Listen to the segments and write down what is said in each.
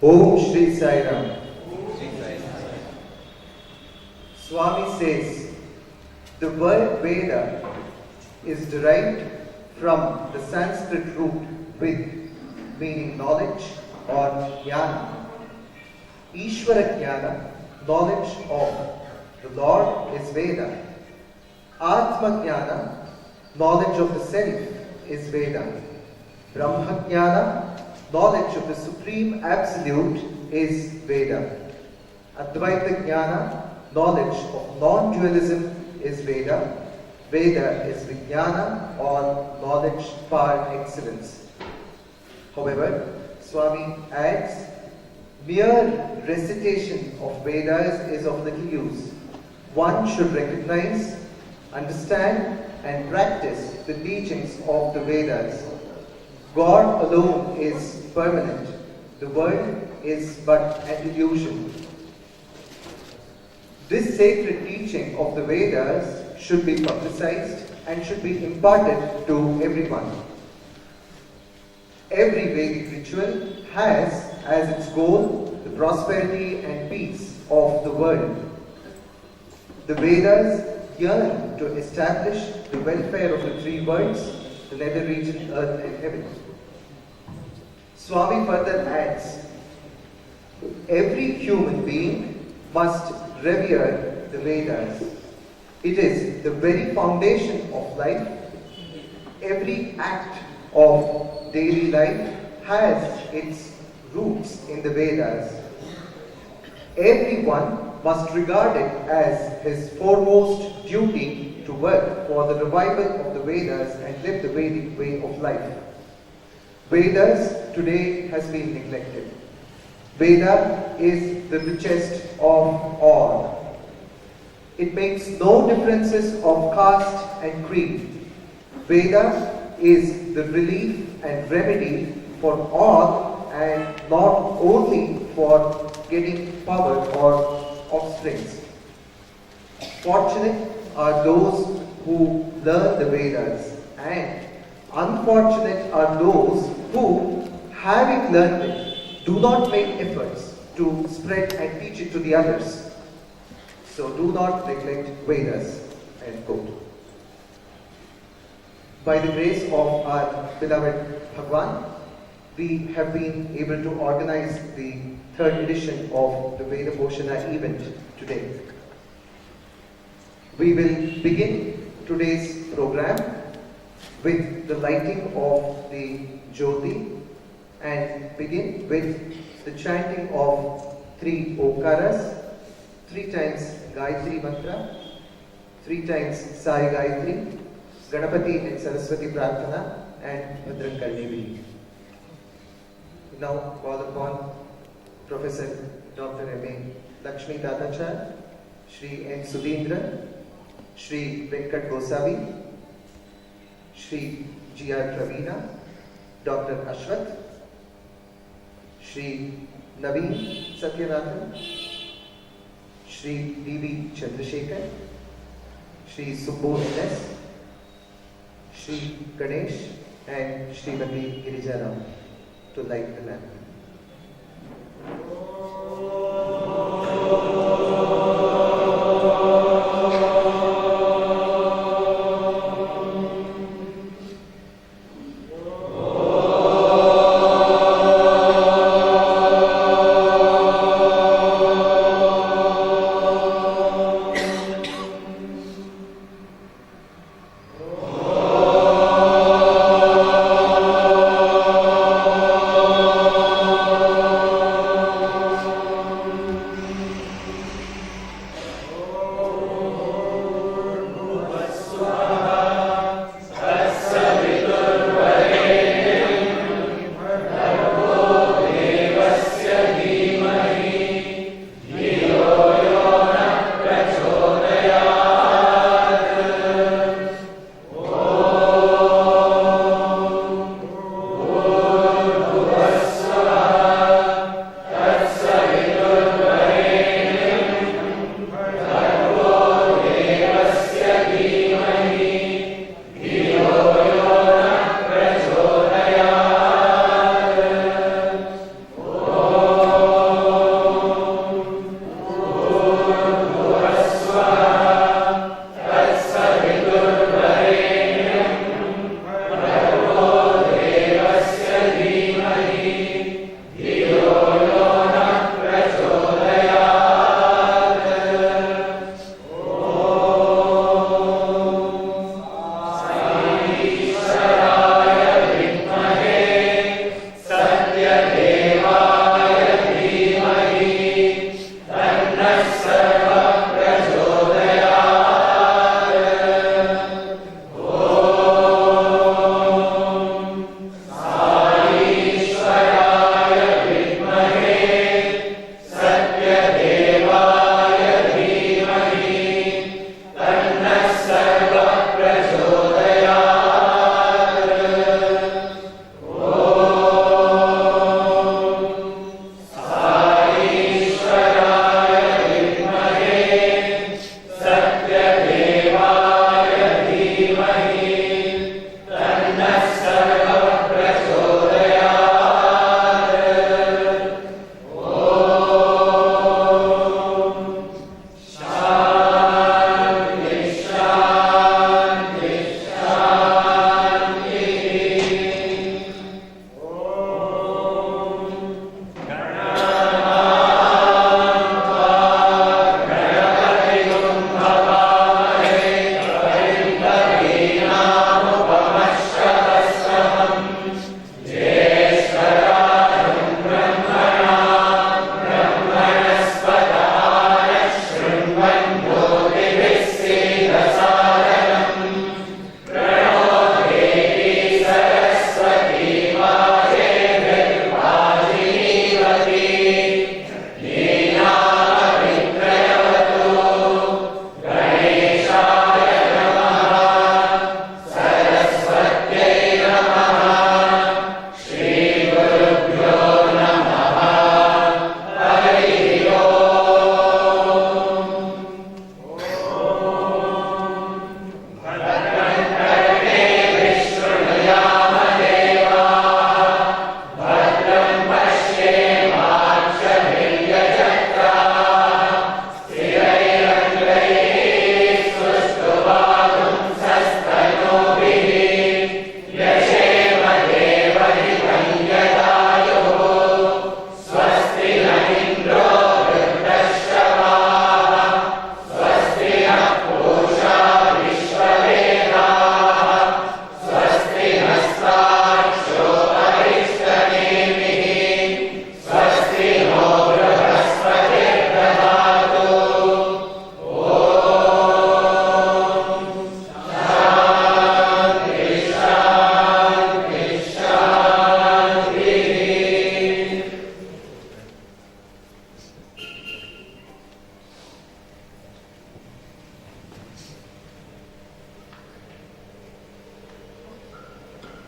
Om Shri Sai Ram. Swami says, the word Veda is derived from the Sanskrit root Vid, meaning knowledge or jnana. Ishvara jnana, knowledge of the Lord, is Veda. Atma jnana, knowledge of the self, is Veda. Brahma jnana, knowledge of the Supreme Absolute, is Veda. Advaita jnana, knowledge of non-dualism, is Veda. Veda is Vijnana, or knowledge par excellence. However, Swami adds, mere recitation of Vedas is of little use. One should recognize, understand, and practice the teachings of the Vedas. God alone is permanent. The world is but an illusion. This sacred teaching of the Vedas should be publicized and should be imparted to everyone. Every Vedic ritual has as its goal the prosperity and peace of the world. The Vedas yearn to establish the welfare of the three worlds, the nether region, earth and heaven. Swami further adds, every human being must revere the Vedas. It is the very foundation of life. Every act of daily life has its roots in the Vedas. Everyone must regard it as his foremost duty to work for the revival of the Vedas and live the Vedic way of life. Vedas today has been neglected. Veda is the richest of all. It makes no differences of caste and creed. Veda is the relief and remedy for all, and not only for getting power or offsprings. Fortunate are those who learn the Vedas, and unfortunate are those who, having learned it, do not make efforts to spread and teach it to the others. So do not neglect Vedas. End quote. By the grace of our beloved Bhagwan, we have been able to organize the third edition of the Veda Poshana event today. We will begin today's program with the lighting of the Jyoti and begin with the chanting of 3 Okaras, 3 times Gayatri Mantra, 3 times Sai Gayatri, Ganapati and Saraswati Prarthana, and Bhadran Karnevi. Now call upon Professor Dr. M.A. Lakshmithathachar, Shri N. Sudhindra, Shri Venkat Gosavi, Shri G.R. Pravina, Dr. Ashwath, Shri Naveen Satyanathan, Shri D.B. Chandrasekhar, Shri Subodh S., Shri Ganesh, and Srimati Girijaram to light the lamp.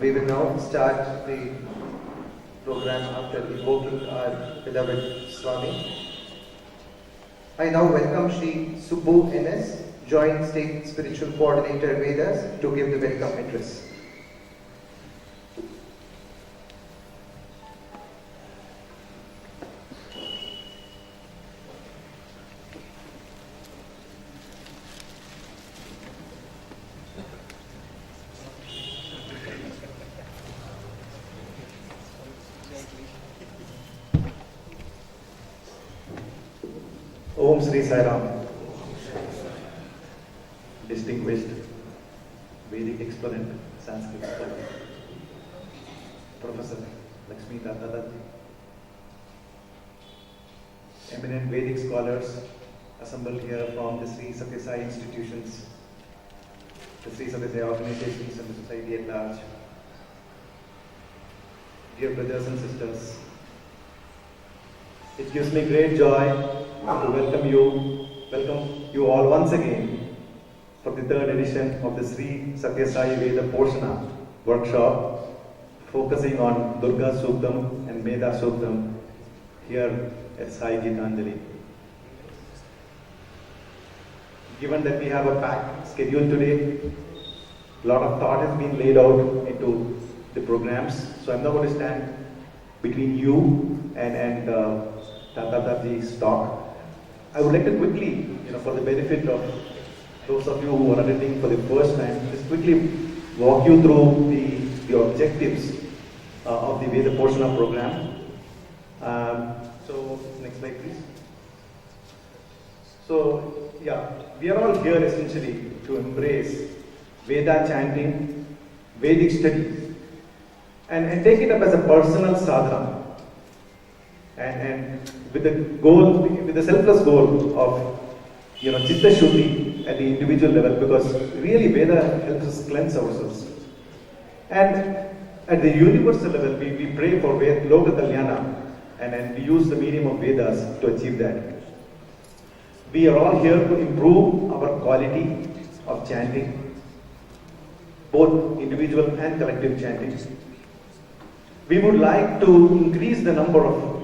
We will now start the program after invoking our beloved Swami. I now welcome Shri Subbu N.S., Joint State Spiritual Coordinator Vedas, to give the welcome address. Om Sri Sai Ram. Distinguished Vedic exponent, Sanskrit scholar, Professor Lakshmithathachar, eminent Vedic scholars assembled here from the Sri Sathya Sai institutions, the Sri Sathya Sai organizations and the society at large. Dear brothers and sisters, it gives me great joy to welcome you all once again for the third edition of the Sri Sathya Sai Veda Poshana workshop focusing on DURGA SUKTHAM and MEDHA SUKTHAM here at Sai Gitanjali. Given that we have a packed schedule today, a lot of thought has been laid out into the programs, so I'm not going to stand between you and Tataji's talk. I would like to quickly, for the benefit of those of you who are attending for the first time, just quickly walk you through the objectives of the Veda Poshana program. So, next slide please. So, yeah, we are all here essentially to embrace Veda chanting, Vedic studies, and take it up as a personal sadhana. And with the selfless goal of Chitta Shuddhi at the individual level, because really Veda helps us cleanse ourselves. And at the universal level, we pray for Loka Kalyana and we use the medium of Vedas to achieve that. We are all here to improve our quality of chanting, both individual and collective chanting. We would like to increase the number of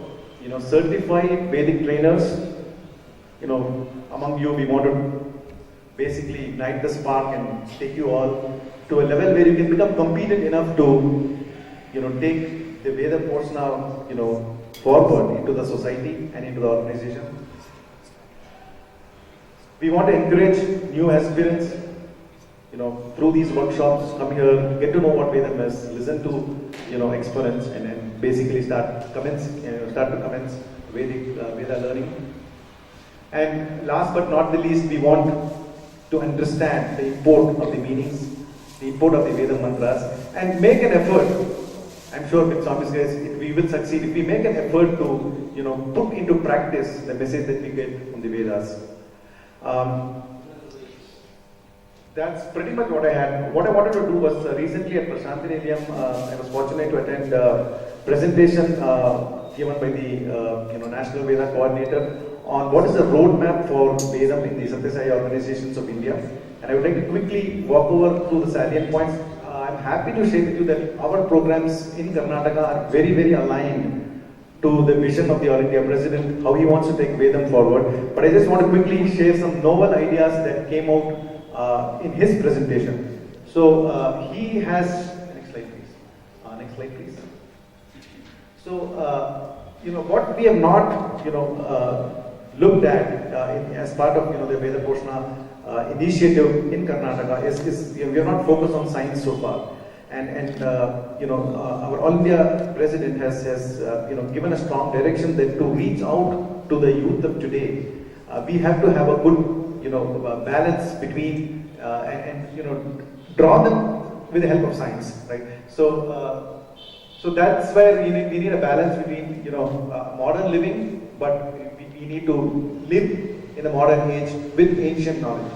certified Vedic trainers. Among you, we want to basically ignite the spark and take you all to a level where you can become competent enough to, take the Veda Poshana, forward into the society and into the organization. We want to encourage new aspirants, through these workshops, come here, get to know what Veda is, listen to, exponents, and then basically start to commence Vedic Veda learning. And last but not the least, we want to understand the import of the meanings, the import of the Veda mantras, and make an effort. I'm sure with Swami's grace, we will succeed if we make an effort to, put into practice the message that we get from the Vedas. That's pretty much what I had. What I wanted to do was recently at Prashanthi Nilayam, I was fortunate to attend a presentation given by the National Veda Coordinator on what is the roadmap for Veda in the Sathya Sai organizations of India. And I would like to quickly walk over through the salient points. I'm happy to share with you that our programs in Karnataka are very, very aligned to the vision of the All India President, how he wants to take Vedam forward. But I just want to quickly share some novel ideas that came out in his presentation. So he has, next slide please. Next slide please. So what we have not looked at as part of the Veda Poshana initiative in Karnataka is we have not focused on science so far. And our All India President has given a strong direction that to reach out to the youth of today, we have to have a good balance between and draw them with the help of science, right? So that's where we need a balance between modern living, but we need to live in the modern age with ancient knowledge.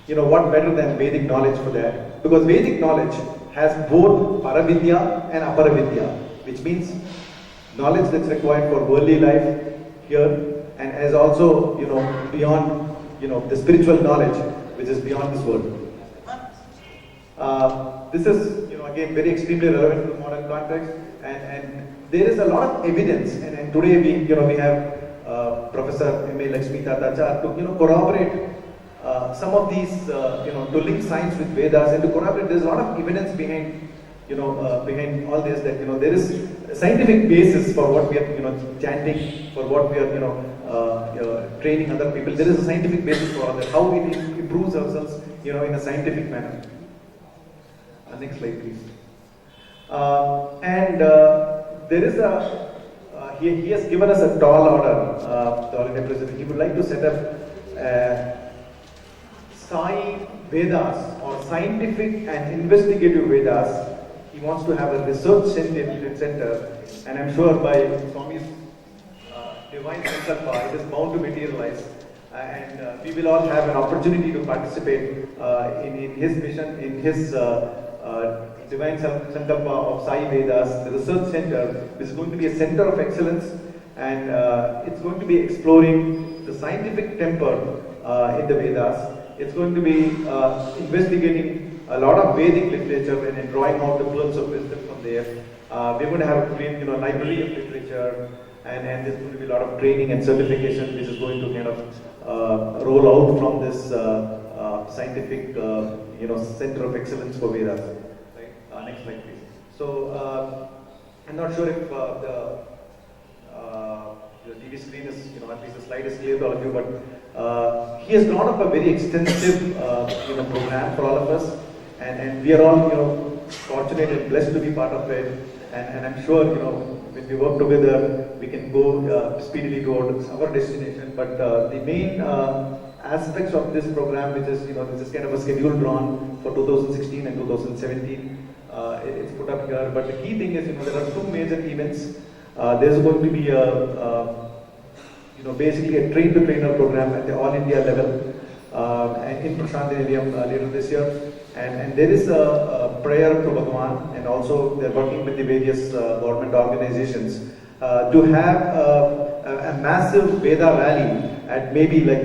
What better than Vedic knowledge for that? Because Vedic knowledge has both Paravidya and Aparavidya, which means knowledge that's required for worldly life here, and as also beyond the spiritual knowledge which is beyond this world. This is, again, very extremely relevant to the modern context, and there is a lot of evidence, and today we have Professor Lakshmithathachar to corroborate some of these, to link science with Vedas and to corroborate. There's a lot of evidence behind, behind all this, that there is a scientific basis for what we are, chanting, for what we are, training other people. There is a scientific basis for all that. How we improves ourselves, in a scientific manner. Next slide, please. There is a he has given us a tall order, the All-India President. He would like to set up Sai Vedas, or Scientific and Investigative Vedas. He wants to have a research center, and I'm sure by Swami's divine sankalpa, it is bound to materialize. And we will all have an opportunity to participate in his mission, in his divine sankalpa of Sai Vedas, the research center, which is going to be a center of excellence, and it's going to be exploring the scientific temper in the Vedas. It's going to be investigating a lot of Vedic literature and drawing out the pearls of wisdom from there. We're going to have a great, library of literature, and there's going to be a lot of training and certification which is going to kind of roll out from this scientific, center of excellence for Vedas. Right? Next slide, please. So I'm not sure if the TV screen is, at least the slide is clear to all of you, but he has drawn up a very extensive, program for all of us, and we are all, fortunate and blessed to be part of it, and I'm sure, when we work together, we can go speedily towards our destination. But the main aspects of this program, which is, this is kind of a schedule drawn for 2016 and 2017. It's put up here, but the key thing is, there are two major events. There's going to be basically a train-to-trainer program at the All India level, and in Poshana later this year. And there is a prayer to Bhagavan, and also they're working with the various government organizations to have a massive Veda rally at maybe the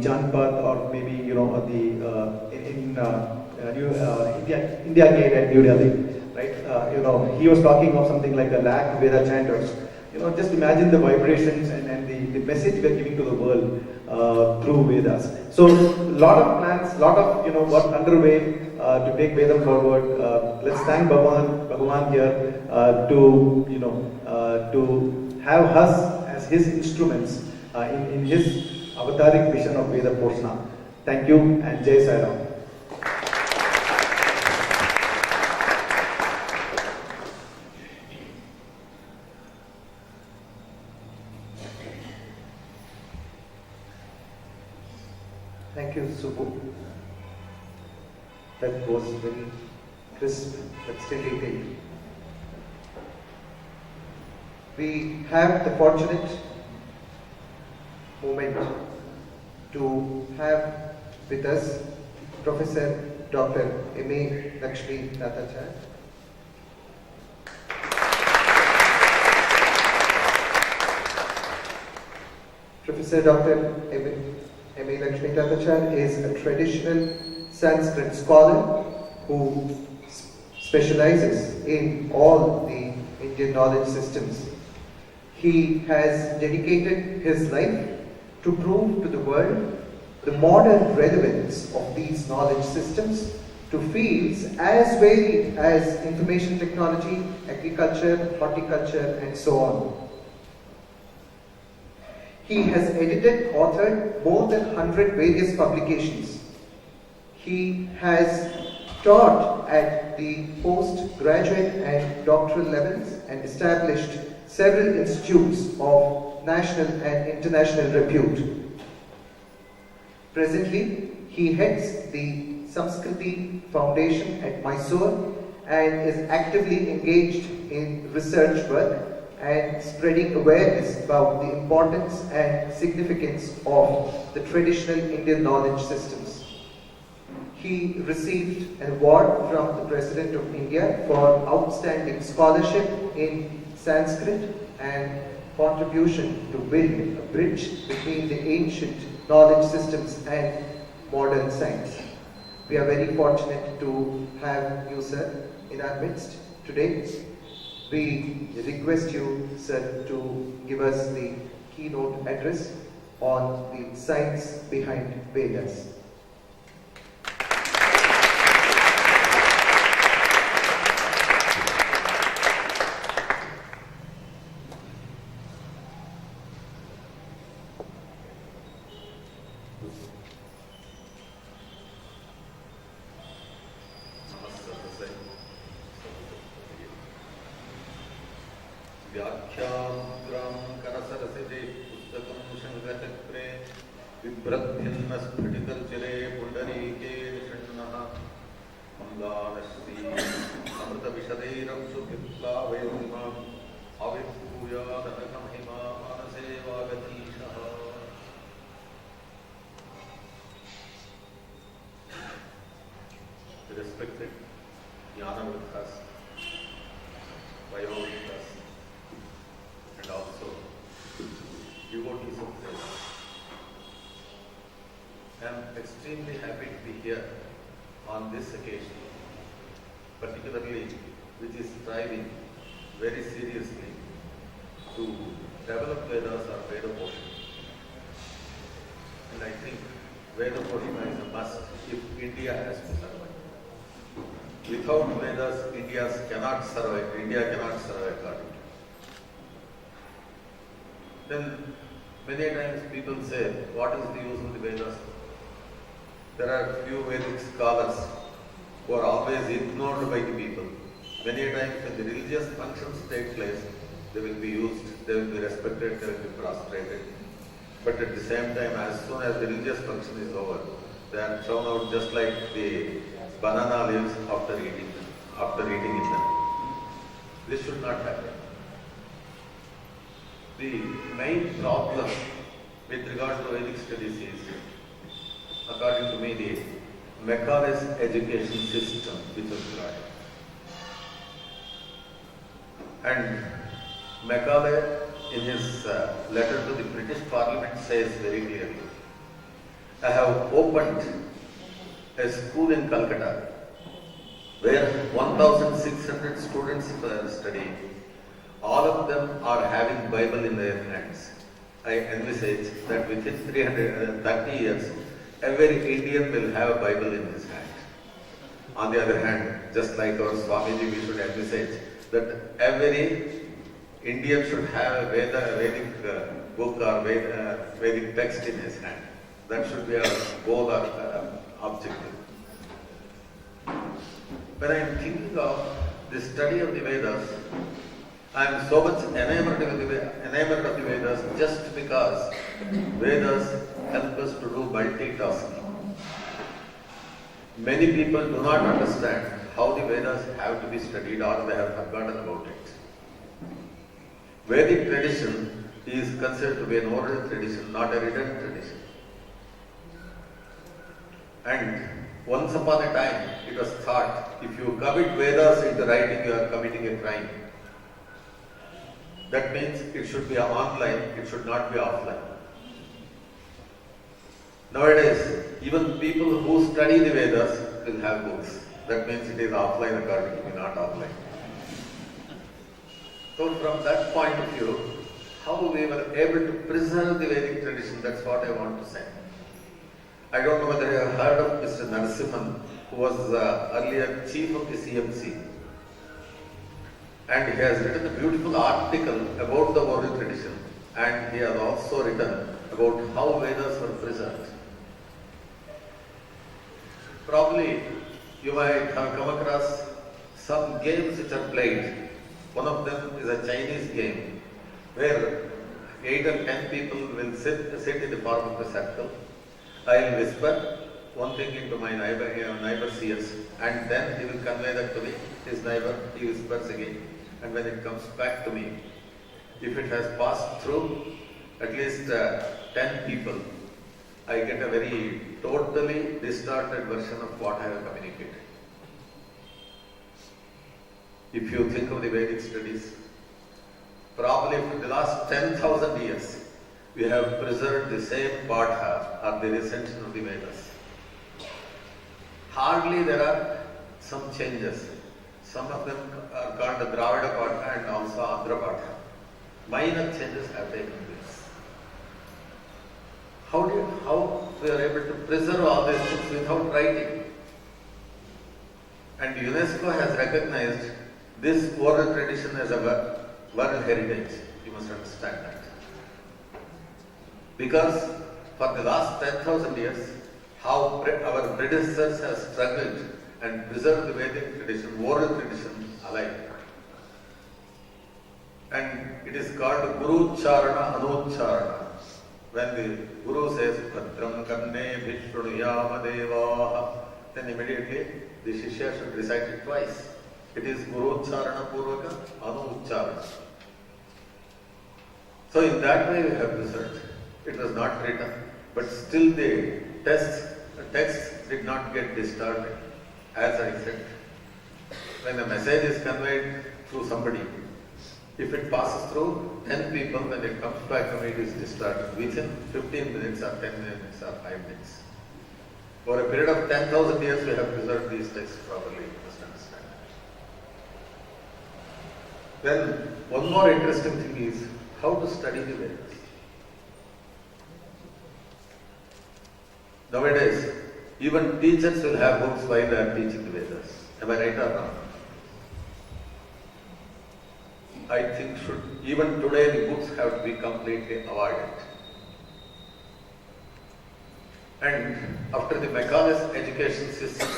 Janpath, or maybe India Gate at New Delhi, right? He was talking of something like 1 lakh Veda chanters. Just imagine the vibrations and the message we are giving to the world through Vedas. So, a lot of plans, lot of work underway to take Veda forward. Let's thank Bhagavan here to have us as his instruments in his avataric vision of Veda Poshana. Thank you, and Jai Sai Ram. Thank you, Subbu. That was very crisp but still detailed. We have the fortunate moment to have with us Professor Dr. M.A. Lakshmithathachar. Professor Dr. M.A. Lakshmithathachar is a traditional Sanskrit scholar who specializes in all the Indian knowledge systems. He has dedicated his life to prove to the world the modern relevance of these knowledge systems to fields as varied as information technology, agriculture, horticulture, and so on. He has edited, authored more than 100 various publications. He has taught at the postgraduate and doctoral levels and established several institutes of national and international repute. Presently, he heads the Samskrti Foundation at Mysore and is actively engaged in research work and spreading awareness about the importance and significance of the traditional Indian knowledge systems. He received an award from the President of India for outstanding scholarship in Sanskrit and contribution to build a bridge between the ancient knowledge systems and modern science. We are very fortunate to have you, sir, in our midst today. We request you, sir, to give us the keynote address on the science behind Vedas. Respected Jnanavrithas, Vayovrithas, and also devotees of Seva. I am extremely happy to be here on this occasion, particularly which is striving very seriously to develop Vedas or Veda Poshana. And I think Veda Poshana is a must if India has to survive. Without Vedas, India cannot survive according to. Then many times people say, what is the use of the Vedas? There are few Vedic scholars who are always ignored by the people. Many times when the religious functions take place, they will be used, they will be respected, they will be prostrated. But at the same time, as soon as the religious function is over, they are thrown out just like the banana leaves after eating them. This should not happen. The main problem with regard to Vedic studies is, according to me, the Macaulay's education system which was brought. And Macaulay, in his letter to the British Parliament, says very clearly, I have opened a school in Calcutta where 1,600 students are studying. All of them are having Bible in their hands. I envisage that within 330 years, every Indian will have a Bible in his hand. On the other hand, just like our Swamiji, we should envisage that every Indian should have a Vedic book or Vedic text in his hand. That should be our goal or objective. When I am thinking of the study of the Vedas, I am so much enamored of the Vedas just because Vedas help us to do multitasking. Many people do not understand how the Vedas have to be studied or they have forgotten about it. Vedic tradition is considered to be an oral tradition, not a written tradition. And once upon a time, it was thought, if you commit Vedas into writing, you are committing a crime. That means it should be online, it should not be offline. Nowadays, even people who study the Vedas will have books. That means it is offline according to me, not online. So from that point of view, how we were able to preserve the Vedic tradition, that's what I want to say. I don't know whether you have heard of Mr. Narasimhan, who was earlier chief of the CMC. And he has written a beautiful article about the oral tradition, and he has also written about how Vedas were preserved. Probably you might have come across some games which are played. One of them is a Chinese game where 8 or 10 people will sit in the form of a circle. I will whisper one thing into my neighbor's ears, and then he will convey that to his neighbor. He whispers again, and when it comes back to me, if it has passed through at least 10 people, I get a very totally distorted version of what I have communicated. If you think of the Vedic studies, probably for the last 10,000 years, we have preserved the same Padha or the recension of the Vedas. hardly there are some changes. Some of them are called the Dravida Patha and also Andhra Patha. Minor changes have taken place. How we are able to preserve all these things without writing? And UNESCO has recognized this oral tradition as a world heritage. You must understand that. Because for the last 10,000 years, how our predecessors have struggled and preserved the Vedic tradition, oral tradition alive. And it is called Guru Charana Anucharana. When the Guru says, Bhadram Karne Bhishruniyama Devaha, then immediately the Shishya should recite it twice. It is Guru Charana Purvaka Anucharana. So in that way we have preserved. It was not written, but still the text did not get distorted. As I said, when a message is conveyed through somebody, if it passes through 10 people, when it comes back to me, it is distorted within 15 minutes or 10 minutes or 5 minutes. For a period of 10,000 years, we have preserved these texts properly. You must understand. Then, one more interesting thing is how to study the Vedas. Nowadays, even teachers will have books while they are teaching the Vedas. Am I right or not? I think even today the books have to be completely avoided. And after the Macaulay's education system,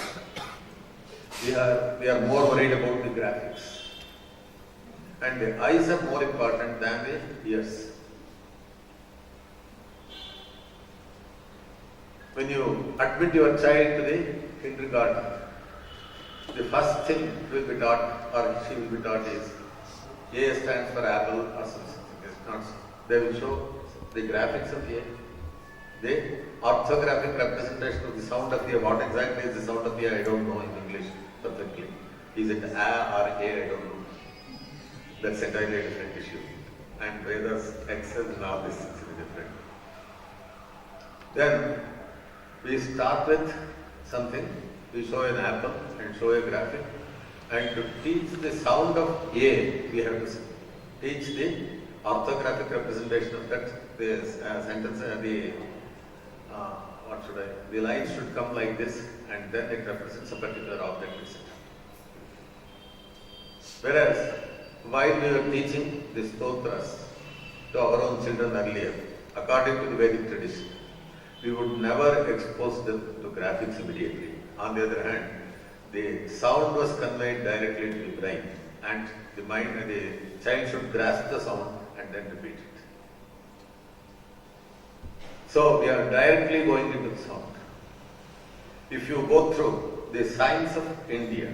we are more worried about the graphics. And the eyes are more important than the ears. When you admit your child to the kindergarten, the first thing will be taught or she will be taught is A stands for apple or something. It's not so. They will show the graphics of A. The orthographic representation of the sound of A. What exactly is the sound of A? I don't know in English perfectly. Is it A or A? I don't know. That's entirely a different issue. And Vedas excel in all these things is different. Then we start with something. We show an apple and show a graphic. And to teach the sound of A, we have to teach the orthographic representation of that sentence. The lines should come like this, and then it represents a particular object, etc. Whereas, while we were teaching the stotras to our own children earlier, according to the Vedic tradition, we would never expose them to graphics immediately. On the other hand, the sound was conveyed directly to the brain, and the child should grasp the sound and then repeat it. So we are directly going into the sound. If you go through the science of India,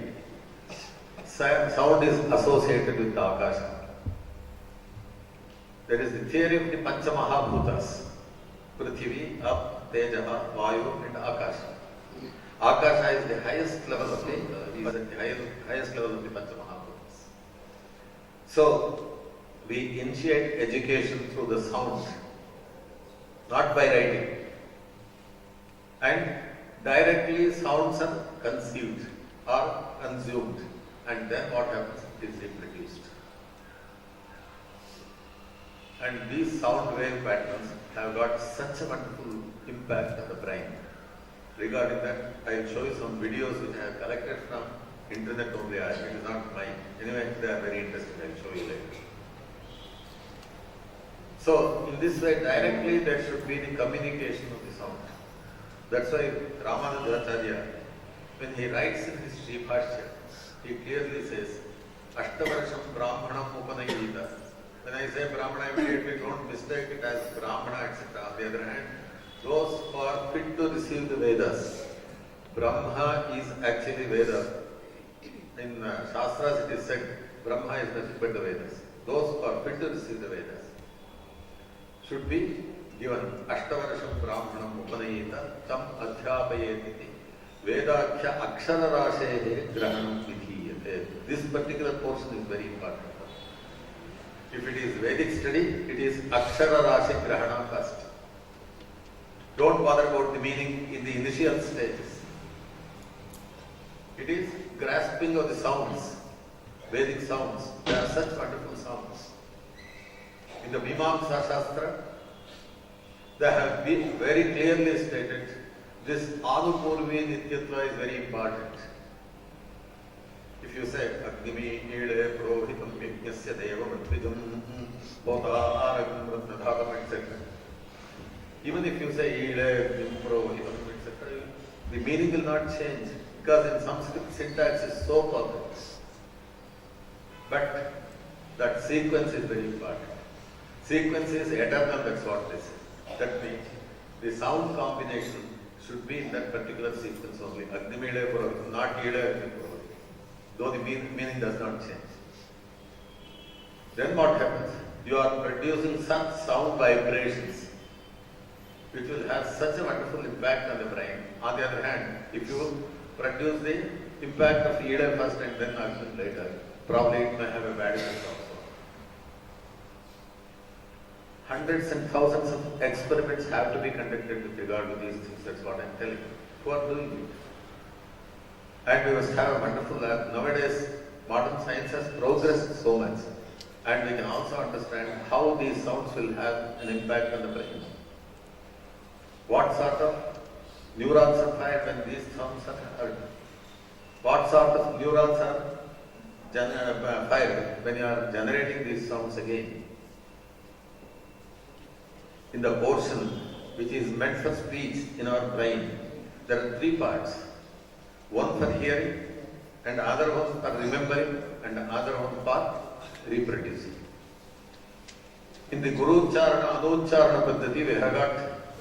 sound is associated with the Akasha. There is the theory of the Panchamahabhutas, Prithvi, Ap, Tejaha, Vayu and Akasha. Akasha is the highest level of the Panchamahabhutas. So we initiate education through the sound, not by writing. And directly sounds are conceived or consumed, and then what happens? It is reproduced. And these sound wave patterns have got such a wonderful impact on the brain. Regarding that, I will show you some videos which I have collected from internet only. It is not mine. Anyway, they are very interesting. I will show you later. So, in this way, directly there should be the communication of the sound. That's why Ramanujacharya, when he writes in his Sribhashya, he clearly says, Ashtavarsham Brahmanam Upanayita. When I say Brahmana, immediately don't mistake it as Brahmana, etc. On the other hand, those who are fit to receive the Vedas, Brahma is actually Veda. In Shastras it is said, Brahma is nothing but the Vedas. Those who are fit to receive the Vedas should be given Ashtavarasham Brahmanam Upanayita Tam Adhyapayeti Vedakhya Akshara Rashehe Grahanam Vidhiyate. This particular portion is very important. If it is Vedic study, it is Akshara Rashi Grahana first. Don't bother about the meaning in the initial stages. It is grasping of the sounds, Vedic sounds. There are such wonderful sounds. In the Mimamsa Shastra, they have been very clearly stated this Anupurvi Nityatva is very important. If you say Agnimi Ede Prohitam Yajnasya Deva Mritvijam Bhota Aragam Ratnadhagam etc. Even if you say Ede Prohitam etc., the meaning will not change because in Samskriti syntax is so perfect. But that sequence is very important. Sequence is eternal, that's what they say. That means the sound combination should be in that particular sequence only. Agnimede Prohitam, not Ede Prohitam. Though the meaning does not change. Then what happens? You are producing such sound vibrations which will have such a wonderful impact on the brain. On the other hand, if you produce the impact of Ida first and then Agni later, probably it may have a bad effect also. Hundreds and thousands of experiments have to be conducted with regard to these things. That's what I'm telling you. Who are doing it? And we must have a wonderful lab. Nowadays, modern science has progressed so much. And we can also understand how these sounds will have an impact on the brain. What sort of neurons are fired when these sounds are heard? What sort of neurons are fired when you are generating these sounds again? In the portion which is meant for speech in our brain, there are three parts. One for hearing, and other one for remembering, and other one for reproducing. In the Guru Charana, Anucharana Paddhati, we have got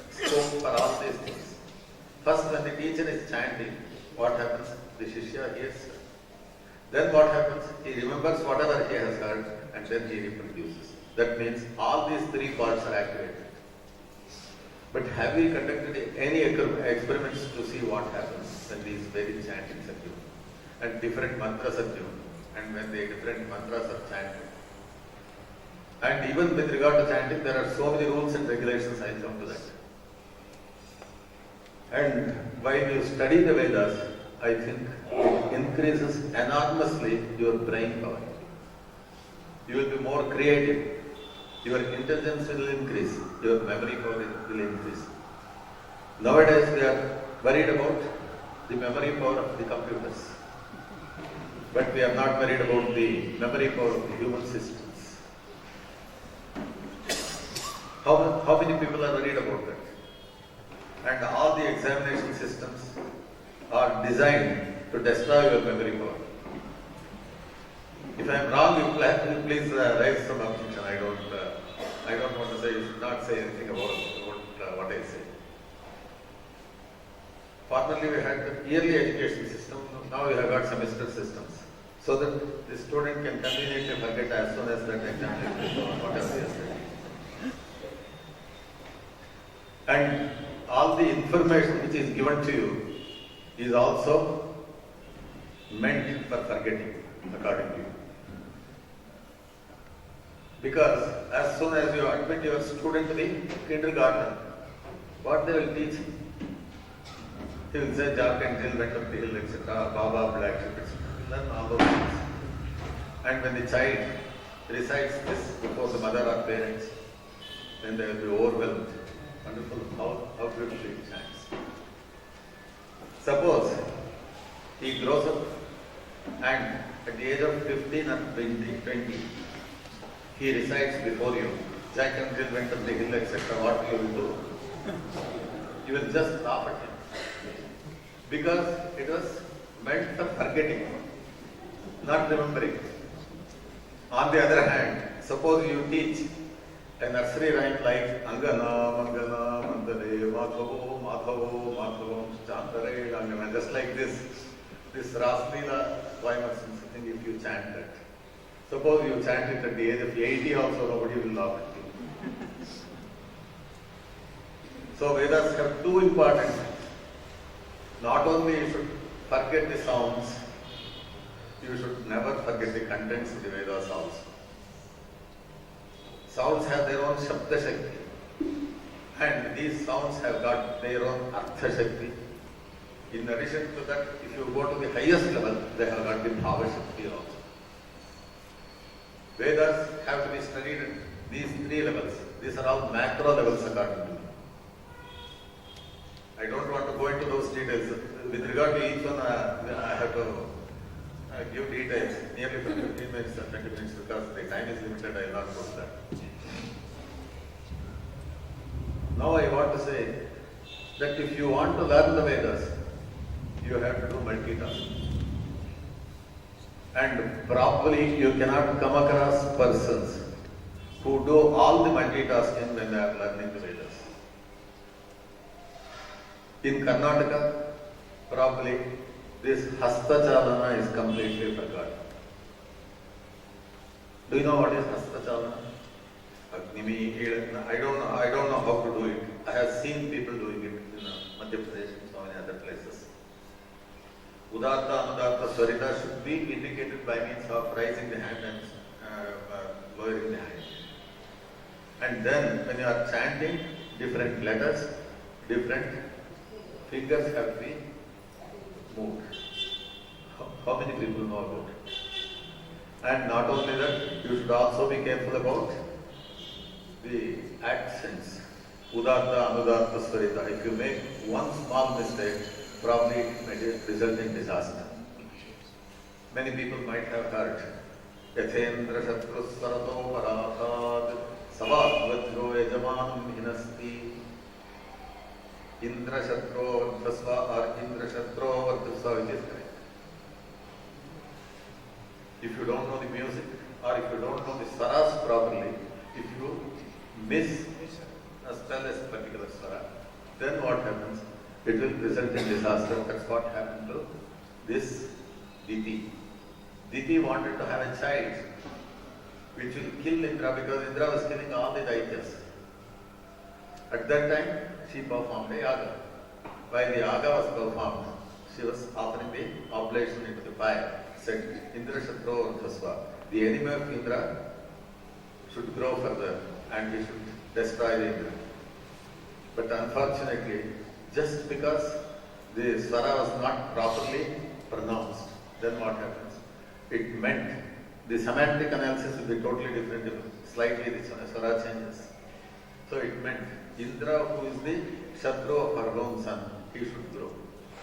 scope for all these things. First, when the teacher is chanting, what happens? The Shishya hears. Then what happens? He remembers whatever he has heard, and then he reproduces. That means all these three parts are activated. But have we conducted any experiments to see what happens when these Vedic chantings are given and different mantras are given and when the different mantras are chanted? And even with regard to chanting, there are so many rules and regulations. I'll come to that. And while you study the Vedas, I think it increases enormously your brain power. You will be more creative. Your intelligence will increase, your memory power will increase. Nowadays we are worried about the memory power of the computers, but we are not worried about the memory power of the human systems. How many people are worried about that? And all the examination systems are designed to destroy your memory power. If I am wrong, you please raise some objection. I don't want to say, you should not say anything about what I say. Formerly we had the yearly education system, now we have got semester systems. So that the student can conveniently forget as soon as that exam is over, whatever he has studied. And all the information which is given to you is also meant for forgetting, according to you. Because as soon as you admit your student to the kindergarten, what they will teach? He will say, Gitanjali went up the hill, etc., Baba, black sheep, etc. Learn all those things. And when the child recites this before the mother or parents, then they will be overwhelmed. Wonderful, how beautifully it chants. Suppose he grows up and at the age of 15 or 20, he recites before you, Gitanjali went up the hill, etc., what you will do? You will just laugh at him. Because it was meant for forgetting, not remembering. On the other hand, suppose you teach a nursery rhyme like Angana, Mangana, Mandale, Madhavo, Madhavo, Madhavo, Chandare, Angana, just like this Raslila, Vaimarsam, if you chant that. Suppose you chant it at the age of 80 also, nobody will laugh at you. So Vedas have two important things. Not only you should forget the sounds, you should never forget the contents of the Vedas also. Sounds have their own Shabda Shakti, and these sounds have got their own Artha Shakti. In addition to that, if you go to the highest level, they have got the Bhava Shakti also. Vedas have to be studied at these three levels. These are all macro levels according to me. I don't want to go into those details. With regard to each one, I have to give details, nearly 15 minutes or 20 minutes because the time is limited, I will not go to that. Now I want to say that if you want to learn the Vedas, you have to do multitasking. And probably you cannot come across persons who do all the multitasking when they are learning the Vedas. In Karnataka, probably this Hasta Chalana is completely forgotten. Do you know what is Hasta Chalana? I don't know how to do it. I have seen people doing it in Madhya Pradesh and so many other places. Udatta, Anudatta, Swarita should be indicated by means of raising the hand and lowering the hand. And then when you are chanting, different letters, different fingers have to be moved. How many people know about it? And not only that, you should also be careful about the accents. Udatta, Anudatta, Swarita. If you make one small mistake, probably it may result in disaster. Many people might have heard Yathendra Shatru Swarato Paratad Savadvajro Yajamanam Hinasti Indra Shatro Vardhasva or Indra Shatro Vardhasva, which is correct. If you don't know the music or if you don't know the swaras properly, if you miss a spell as a particular swara, then what happens? It will result in disaster. That's what happened to this Diti. Diti wanted to have a child which will kill Indra because Indra was killing all the Daityas. At that time, she performed a yaga. While the yaga was performed, she was offering the oblation into the fire. Said, Indra Shatro Vardhasva. The enemy of Indra should grow further and we should destroy the Indra. But unfortunately, just because the swara was not properly pronounced, then what happens? It meant the semantic analysis will be totally different if slightly the swara changes. So it meant Indra, who is the Shatru of her own son, he should grow.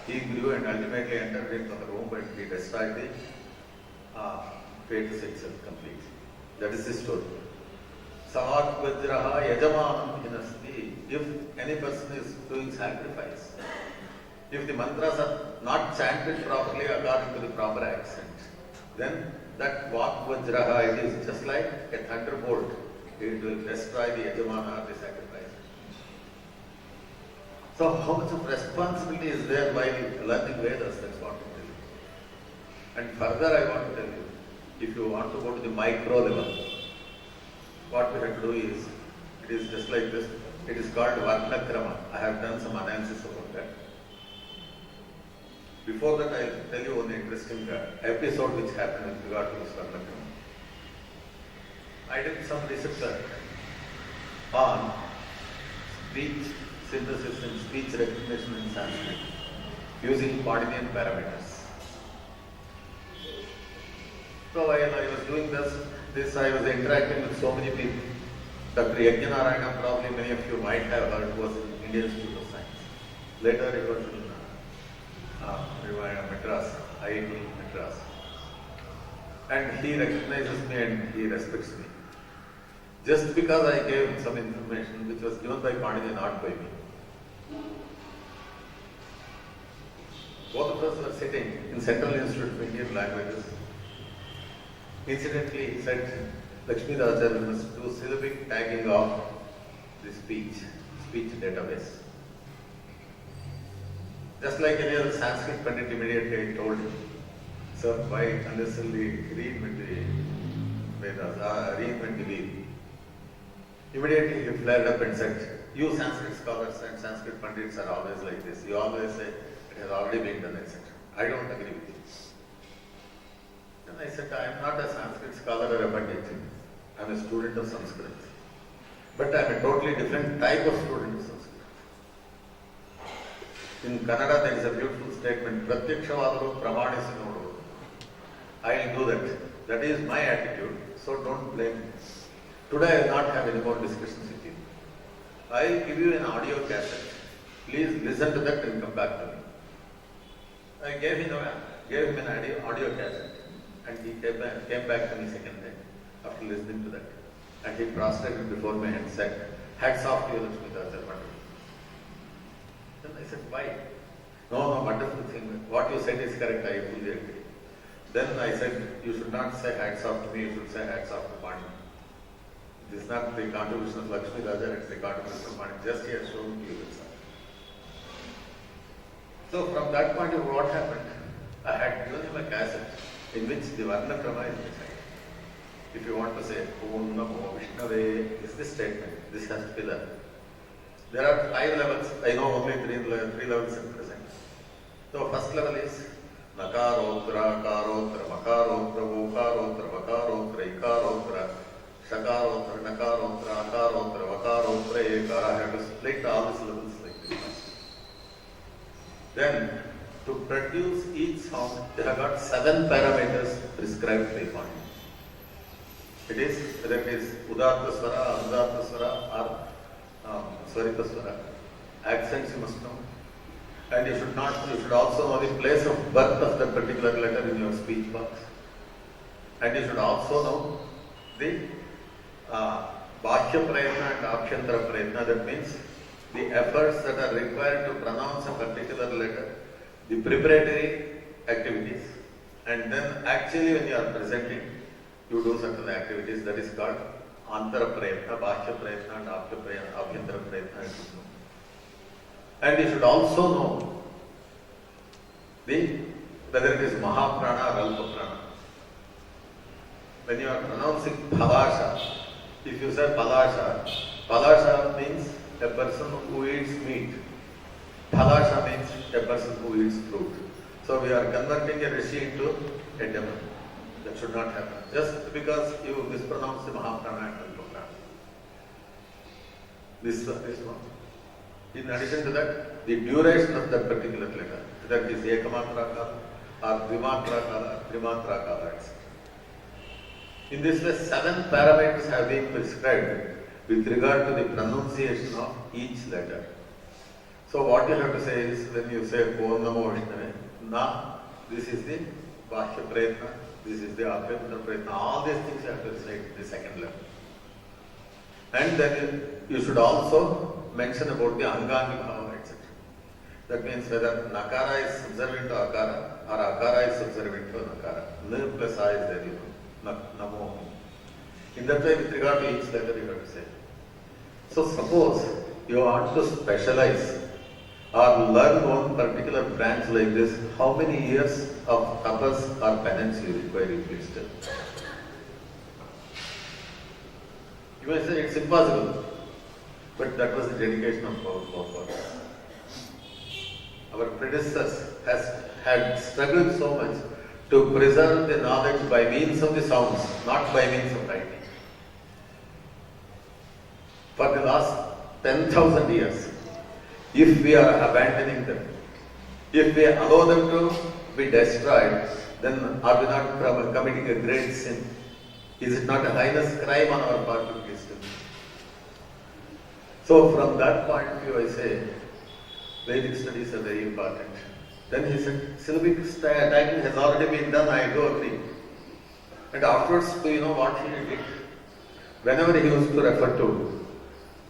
He grew and ultimately entered into her womb and he destroyed the fetus itself completely. That is the story. Savat Vajraha Yajamanam Hinasti. If any person is doing sacrifice, if the mantras are not chanted properly according to the proper accent, then that Vak Vajraha, it is just like a thunderbolt. It will destroy the Yajamana or the sacrifice. So how much of responsibility is there while learning Vedas? That's what I tell you. And further I want to tell you, if you want to go to the micro level, what we have to do is, it is just like this. It is called Varnakrama. I have done some analysis about that. Before that, I will tell you one interesting episode which happened with regard to this Varnakrama. I did some research on speech synthesis and speech recognition in Sanskrit using Padinian parameters. So while I was doing this I was interacting with so many people. Dr. Yajnanarayana, probably many of you might have heard, was in Indian Institute of Science. Later he was in Madras, IIT Madras. And he recognizes me and he respects me. Just because I gave him some information which was given by Pandit, not by me. Both of us were sitting in Central Institute of Indian Languages. Incidentally, he said, Lakshmithathachar must do syllabic tagging of the speech database. Just like any other Sanskrit Pandit, immediately I told him, sir, why unnecessarily reinvent the Vedas, reinvent the Veda? Immediately he flared up and said, you Sanskrit scholars and Sanskrit Pandits are always like this. You always say, it has already been done, etc. I don't agree with you. Then I said, I am not a Sanskrit scholar or a Pandit. I am a student of Sanskrit. But I am a totally different type of student of Sanskrit. In Kannada there is a beautiful statement, Pratyakshavadaru Pramanisi Nodu. I will do that. That is my attitude, so don't blame me. Today I will not have any more discussions with you. I will give you an audio cassette. Please listen to that and come back to me. I gave him an audio cassette, and he came back to me second time after listening to that. And he prostrated before me and said, "Hats off to you, Lakshmithathachar, wonderful." Then I said, "Why?" No, wonderful thing. What you said is correct, I fully agree. Then I said, "You should not say hats off to me, you should say hats off to Pani. This is not the contribution of Lakshmithathachar, it's the contribution of Pani. Just he has shown you this." So from that point of view, what happened? I had given him a cassette in which the Varna Krama is decided. If you want to say, Om Namo Vishnave, is this statement. This has to be done. There are 5 levels. I know only 3 levels at present. So first level is Nakarotra, Karotra, Makarotra, Vokarotra, Vakarotra, Ikarotra, Shakarotra, Nakarotra, Akarotra, Vakarotra, Ekara. I have to split all these levels like this. Then, to produce each sound, they have got 7 parameters prescribed by Pani. It is, whether it is Udatta Swara, Anudatta Swara, or Swarita Swara. Accents you must know. And you should also know the place of birth of that particular letter in your speech box. And you should also know the Bhashya Prayatna and Abhyantara Prayatna. That means the efforts that are required to pronounce a particular letter, the preparatory activities, and then actually when you are presenting, you do certain activities. That is called Antara Prayatna, Bhashya Prayatna and Abhyantara Prayatna. And you should also know whether it is Mahaprana or Alpa Prana. When you are pronouncing Palasha, if you say Palasha, Palasha means a person who eats meat. Palasha means a person who eats fruit. So we are converting a rishi into a demon. That should not happen. Just because you mispronounce the Mahaprana and Alpa Prana. This one. In addition to that, the duration of that particular letter, whether it is Ekamatra Kala or Dvimatra Kala, Trimatra Kala, etc. In this way, 7 parameters have been prescribed with regard to the pronunciation of each letter. So what you have to say is, when you say Om Namo Vishnave, Na, this is the Bhashya Prayatna, this is the Abhyantara Prayatna, all these things you have to recite in the second level. And then you should also mention about the Angani Bhava, etc. That means whether Nakara is subservient to Akara or Akara is subservient to Nakara. N plus A is there, you know. Namo. In that way, with regard to each letter, you have to say. So suppose you want to specialize or learn one particular branch like this, how many years of tapas or penance you require, you please tell. You may say it's impossible, but that was the dedication of our forefathers. Our predecessors had struggled so much to preserve the knowledge by means of the sounds, not by means of writing. For the last 10,000 years, if we are abandoning them, if we allow them to be destroyed, then are we not committing a great sin? Is it not a heinous crime on our part to please them? So from that point of view, I say, Vedic studies are very important. Then he said, syllabic tagging has already been done, I do agree. And afterwards, do you know what he did? Whenever he used to refer to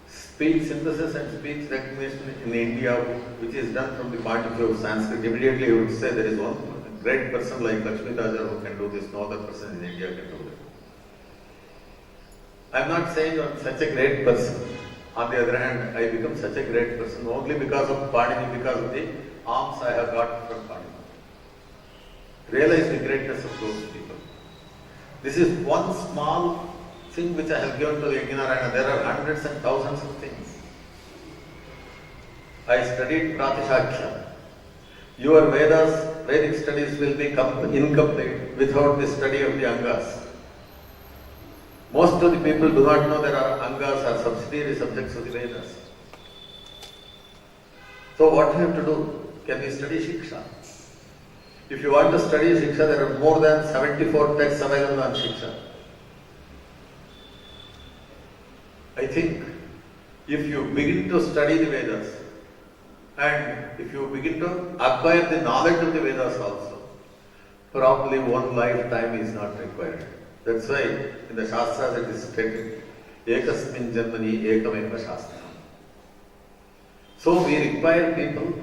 speech synthesis and speech recognition in India, which is done from the point of view of Sanskrit, immediately he would say there is one great person like Lakshmithathachar who can do this, no other person in India can do that. I am not saying I'm such a great person. On the other hand, I become such a great person only because of Panini, because of the alms I have got from Panini. Realize the greatness of those people. This is one small thing which I have given to the Yajnarayana. There are hundreds and thousands of things. I studied Pratishakya. Your Vedas, Vedic studies will be incomplete without the study of the Angas. Most of the people do not know there are Angas or subsidiary subjects of the Vedas. So what we have to do? Can we study Shiksha? If you want to study Shiksha, there are more than 74 texts available on Shiksha. I think if you begin to study the Vedas and if you begin to acquire the knowledge of the Vedas also, probably one lifetime is not required. That's why in the Shastras it is stated, Ekasmin Janmani Ekameva Shastra. So we require people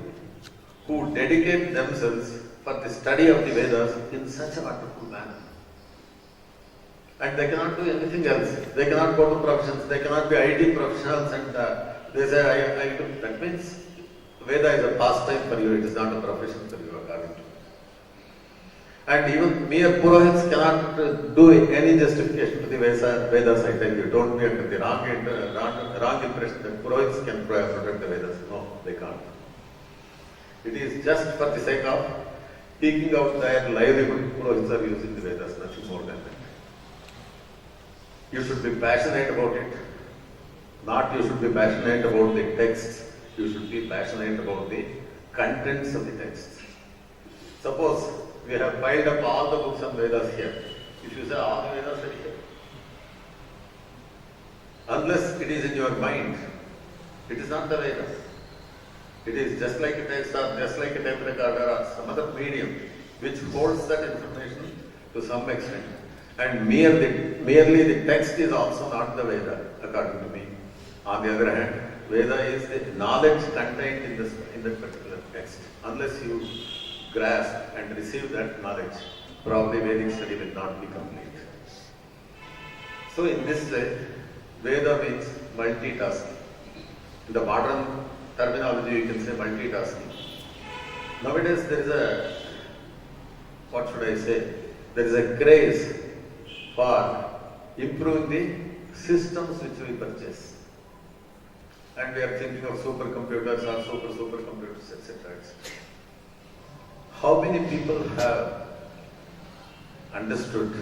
who dedicate themselves for the study of the Vedas in such a wonderful manner. And they cannot do anything else. They cannot go to professions, they cannot be IT professionals and they say, I do. That means Veda is a pastime for you, it is not a profession for you according to me. And even mere Purohits cannot do any justification to the Vedas, I tell you. Don't be under the wrong impression that Purohits can protect the Vedas. No, they can't. It is just for the sake of eking out their livelihood. Purohits are using the Vedas, nothing more than that. You should be passionate about it. Not you should be passionate about the texts. You should be passionate about the contents of the texts. Suppose we have piled up all the books on Vedas here. If you say all the Vedas are here, unless it is in your mind, it is not the Vedas. It is just like a text or just like a tape recorder or some other medium which holds that information to some extent. And merely the text is also not the Veda, according to me. On the other hand, Veda is the knowledge contained in that particular text. Unless you grasp and receive that knowledge, probably Vedic study will not be complete. So in this way, Veda means multitasking. In the modern terminology, you can say multitasking. Nowadays there is a, what should I say, there is a craze for improving the systems which we purchase. And we are thinking of supercomputers or supercomputers, etc. How many people have understood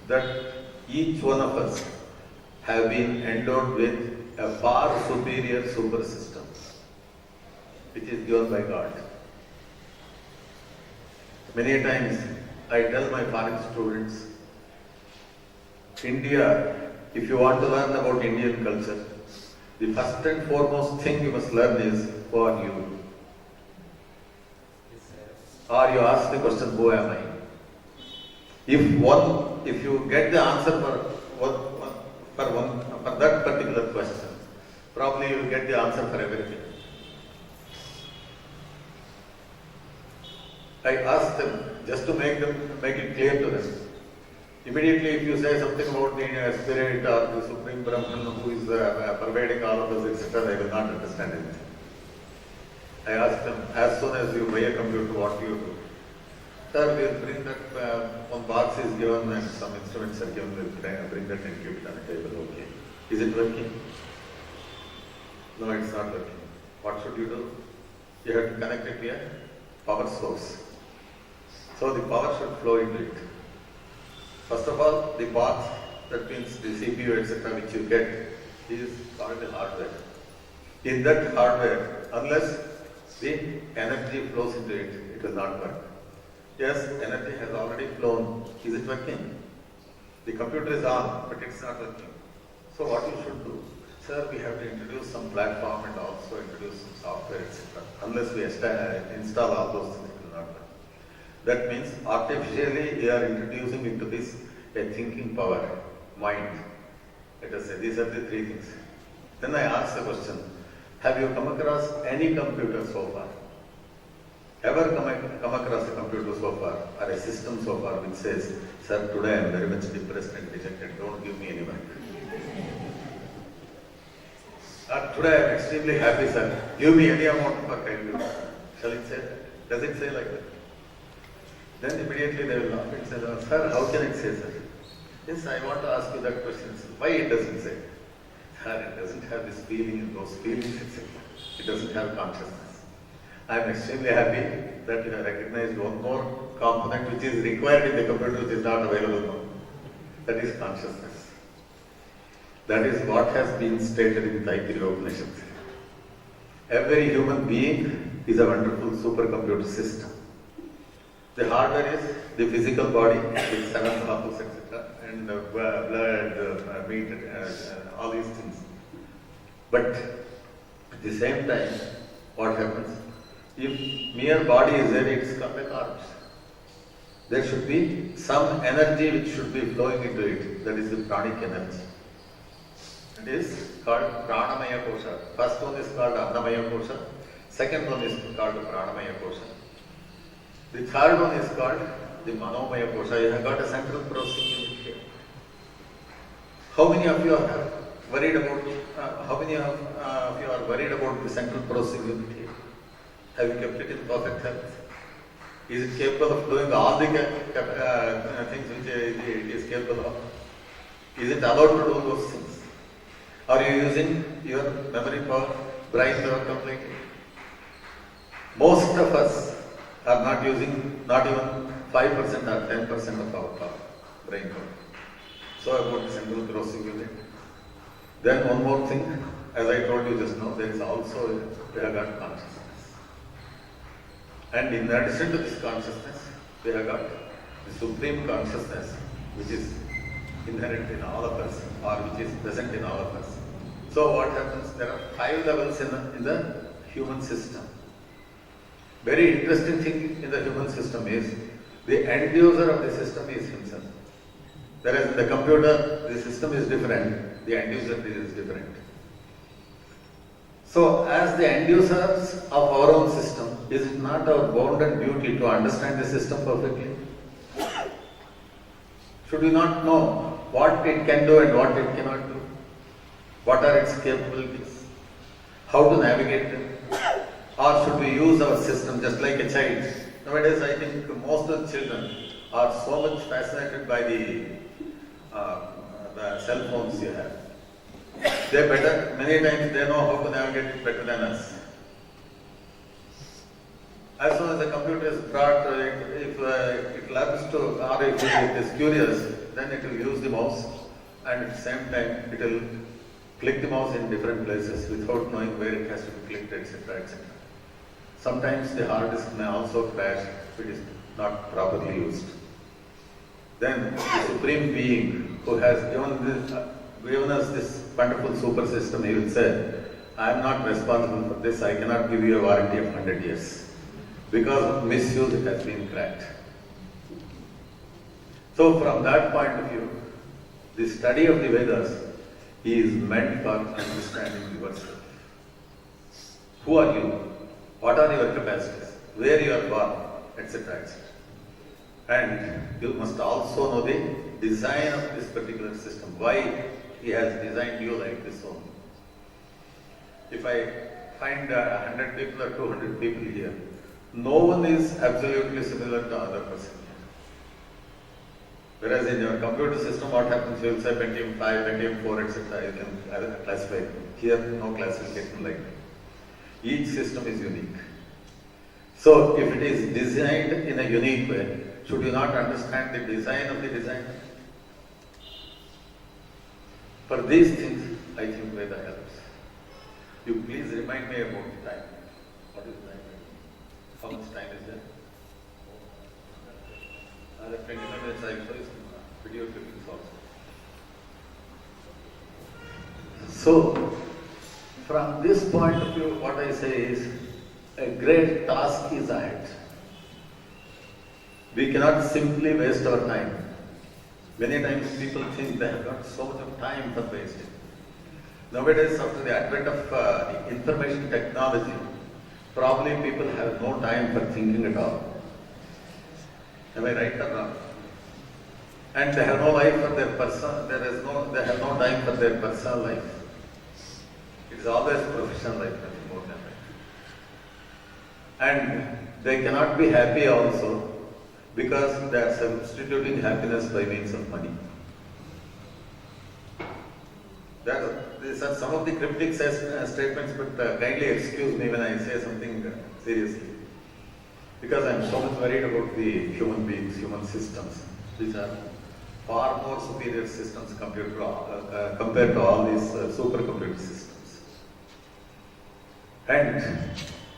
that each one of us have been endowed with a far superior super system, which is given by God? Many times I tell my foreign students, India, if you want to learn about Indian culture, the first and foremost thing you must learn is who are you? Or you ask the question, who am I? If you get the answer for that particular question, probably you will get the answer for everything. I ask them just to make it clear to them. Immediately, if you say something about the spirit or the Supreme Brahman who is pervading all of us, etc., they will not understand anything. I ask them, as soon as you buy a computer, what do you do? Sir, we will bring that, one box is given and some instruments are given, we will bring that and keep it on the table, okay. Is it working? No, it's not working. What should you do? You have to connect it to a power source. So the power should flow into it. First of all, the box, that means the CPU, etc., which you get, is called the hardware. In that hardware, unless the energy flows into it, it will not work. Yes, energy has already flown. Is it working? The computer is on, but it's not working. So what you should do? Sir, we have to introduce some platform and also introduce some software, etc. Unless we install all those things, it will not work. That means artificially we are introducing into this a thinking power, mind. Let us say these are the three things. Then I ask the question, have you come across any computer so far? Ever come across a computer so far or a system so far which says, sir, today I am very much depressed and dejected, don't give me any work. Today I am extremely happy, sir, give me any amount of work I will do. Shall it say that? Does it say like that? Then immediately they will laugh and say, sir, how can it say, sir? Yes, I want to ask you that question. Why it doesn't say? Sir, it doesn't have this feeling and those feelings, etc. It doesn't have consciousness. I am extremely happy that you have recognized one more component which is required in the computer which is not available now. That is consciousness. That is what has been stated in Taittiriya Upanishad. Every human being is a wonderful supercomputer system. The hardware is the physical body with 7 muscles, etc., and blood, meat, all these things. But at the same time, what happens? If mere body is there, it is called a corpse. There should be some energy which should be flowing into it. That is the pranic energy. It is called Pranamaya Kosha. First one is called Annamaya Kosha. Second one is called Pranamaya Kosha. The third one is called the Manomaya Kosha. You have got a central processing unit here. How many of you are worried about? How many of you are worried about the central processing unit here? Have you kept it in perfect health? Is it capable of doing all the things which it is capable of? Is it allowed to do those things? Are you using your memory power, brain power completely? Most of us are not using not even 5% or 10% of our power, brain power. So about the central processing unit. Then one more thing, as I told you just now, there is also we have got consciousness. And in addition to this consciousness, we have got the supreme consciousness, which is inherent in all of us, or which is present in all of us. So what happens? There are 5 levels in the human system. Very interesting thing in the human system is the end user of the system is himself. Whereas in the computer, the system is different, the end user is different. So, as the end users of our own system, is it not our bounden duty to understand the system perfectly? Should we not know what it can do and what it cannot do? What are its capabilities? How to navigate them? Or should we use our system just like a child? Nowadays, I think most of the children are so much fascinated by the cell phones you have. They better, many times they know how to navigate it better than us. As soon as the computer is brought, if it learns to, or if it is curious, then it will use the mouse, and at the same time it will click the mouse in different places without knowing where it has to be clicked, etc., etc. Sometimes the hard disk may also crash if it is not properly used. Then the Supreme Being who has given us this wonderful super system, he will say, I am not responsible for this, I cannot give you a warranty of 100 years. Because of misuse, it has been cracked. So from that point of view, the study of the Vedas is meant for understanding yourself. Who are you? What are your capacities? Where you are born? Etc. etc. And you must also know the design of this particular system. Why he has designed you like this only. If I find 100 people or 200 people here, no one is absolutely similar to another person. Whereas in your computer system, what happens? You will say Pentium 5, Pentium 4, etc. You can classify. Here, no classification like that. Each system is unique. So, if it is designed in a unique way, should you not understand the design of the designer? For these things, I think Veda helps. You please remind me about the time. What is time? How much time is there? The 20 minutes I saw is video clippings also. So, from this point of view, what I say is, a great task is ahead. We cannot simply waste our time. Many times people think they have got so much of time for wasting. Nowadays, after the advent of the information technology, probably people have no time for thinking at all. Am I right or wrong? And they have no life for their they have no time for their personal life. It is always professional life, nothing more than that. And they cannot be happy also because they are substituting happiness by means of money. These are some of the cryptic statements, but kindly excuse me when I say something seriously. Because I am so much worried about the human beings, human systems, which are far more superior systems compared to all these supercomputer systems. And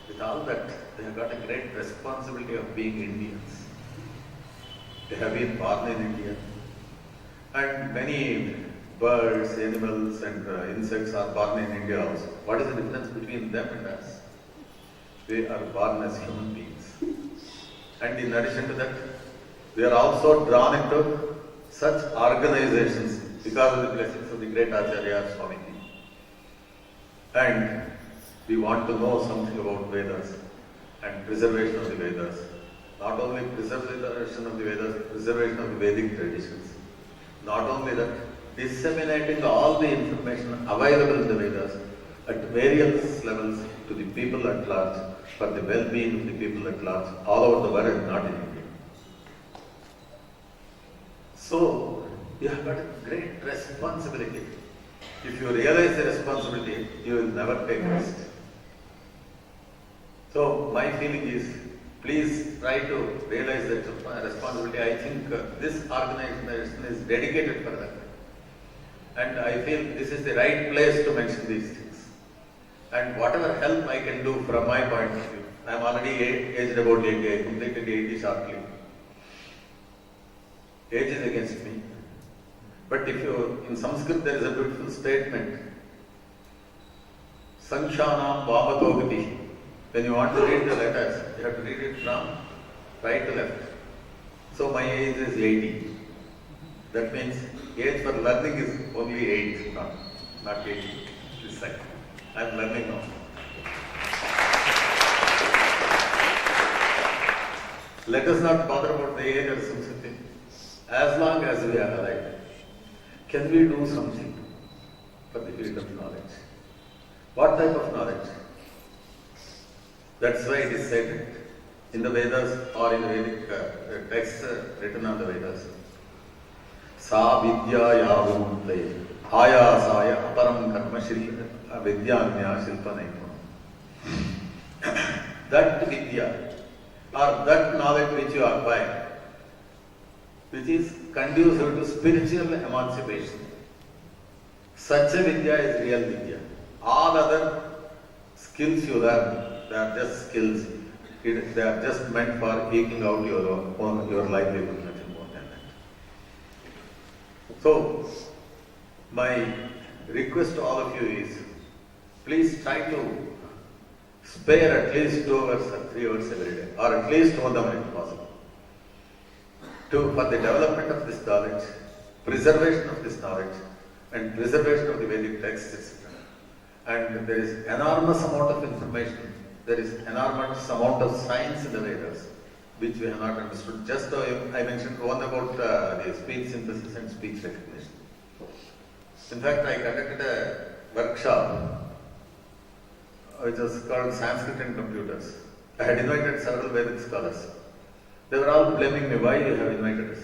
with all that, they have got a great responsibility of being Indians. They have been born in India. And many birds, animals and insects are born in India also. What is the difference between them and us? They are born as human beings. And in addition to that, we are also drawn into such organizations because of the blessings of the great Acharya Swamiji. And we want to know something about Vedas and preservation of the Vedas. Not only preservation of the Vedas, preservation of the Vedic traditions. Not only that, disseminating all the information available in the Vedas at various levels to the people at large, for the well-being of the people at large, all over the world, not in India. So, you have got a great responsibility. If you realize the responsibility, you will never take rest. So, my feeling is, please try to realize that responsibility. I think this organization is dedicated for that. And I feel this is the right place to mention these things. And whatever help I can do from my point of view, I am already aged about 80, I completed 80 shortly. Age is against me. But if you, in Samskriti there is a beautiful statement, Sanshanam Vamatogati. When you want to read the letters, you have to read it from right to left. So my age is 80. That means age for learning is only 8, not 80. This second. I am learning now. Let us not bother about the age or something. As long as we are alive, can we do something for the field of knowledge? What type of knowledge? That's why it is said in the Vedas or in the Vedic texts written on the Vedas. Sa vidya yavunte ayasaya aparam karma vidyanya shilpanaitam. That vidya or that knowledge which you acquire, which is conducive to spiritual emancipation, such a vidya is real vidya. All other skills you learn, they are just skills. They are just meant for eking out your livelihood, nothing more than that. So, my request to all of you is, please try to spare at least 2 hours or 3 hours every day, or at least 1 hour if possible, for the development of this knowledge, preservation of this knowledge, and preservation of the Vedic texts, etc. And there is enormous amount of information. There is enormous amount of science in the Vedas, which we have not understood. Just I mentioned one about the speech synthesis and speech recognition. In fact, I conducted a workshop which was called Sanskrit and Computers. I had invited several Vedic scholars. They were all blaming me, why you have invited us?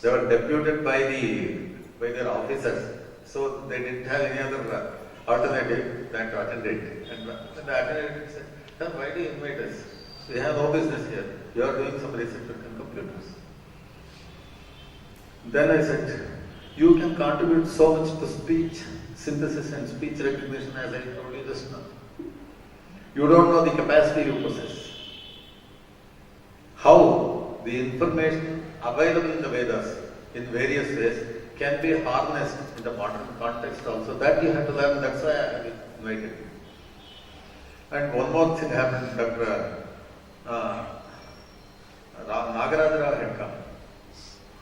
They were deputed by their officers, so they didn't have any other alternative than to attend it. And when the attendant said, "Sir, why do you invite us? We have no business here. You are doing some research on computers." Then I said, "You can contribute so much to speech synthesis and speech recognition as I told you just now. You don't know the capacity you possess. How the information available in the Vedas in various ways can be harnessed in the modern context also. That you have to learn. That's why I have invited you." And one more thing happened. Dr. Nagar had come,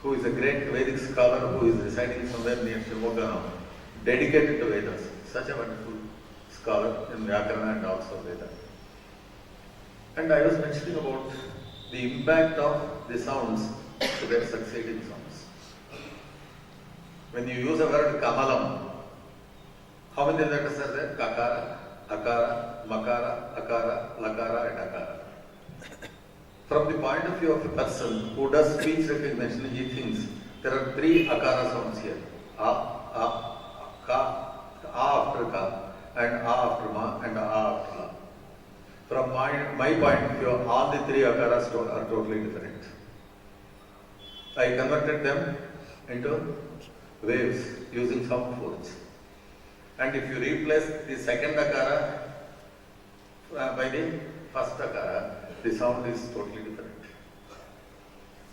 who is a great Vedic scholar who is residing somewhere near Shivamoga now, dedicated to Vedas. Such a wonderful scholar in Vyakarana and also Veda. And I was mentioning about the impact of the sounds to their succeeding sounds. When you use the word Kamalam, how many letters are there? Kakara, Akara, Makara, Akara, Lakara and Akara. From the point of view of a person who does speech recognition, he thinks there are 3 Akara sounds here. A, Ka, A after Ka, and A after Ma, and A after La. From my point of view, all the 3 Akaras are totally different. I converted them into waves using sound force. And if you replace the second akara by the first akara, the sound is totally different.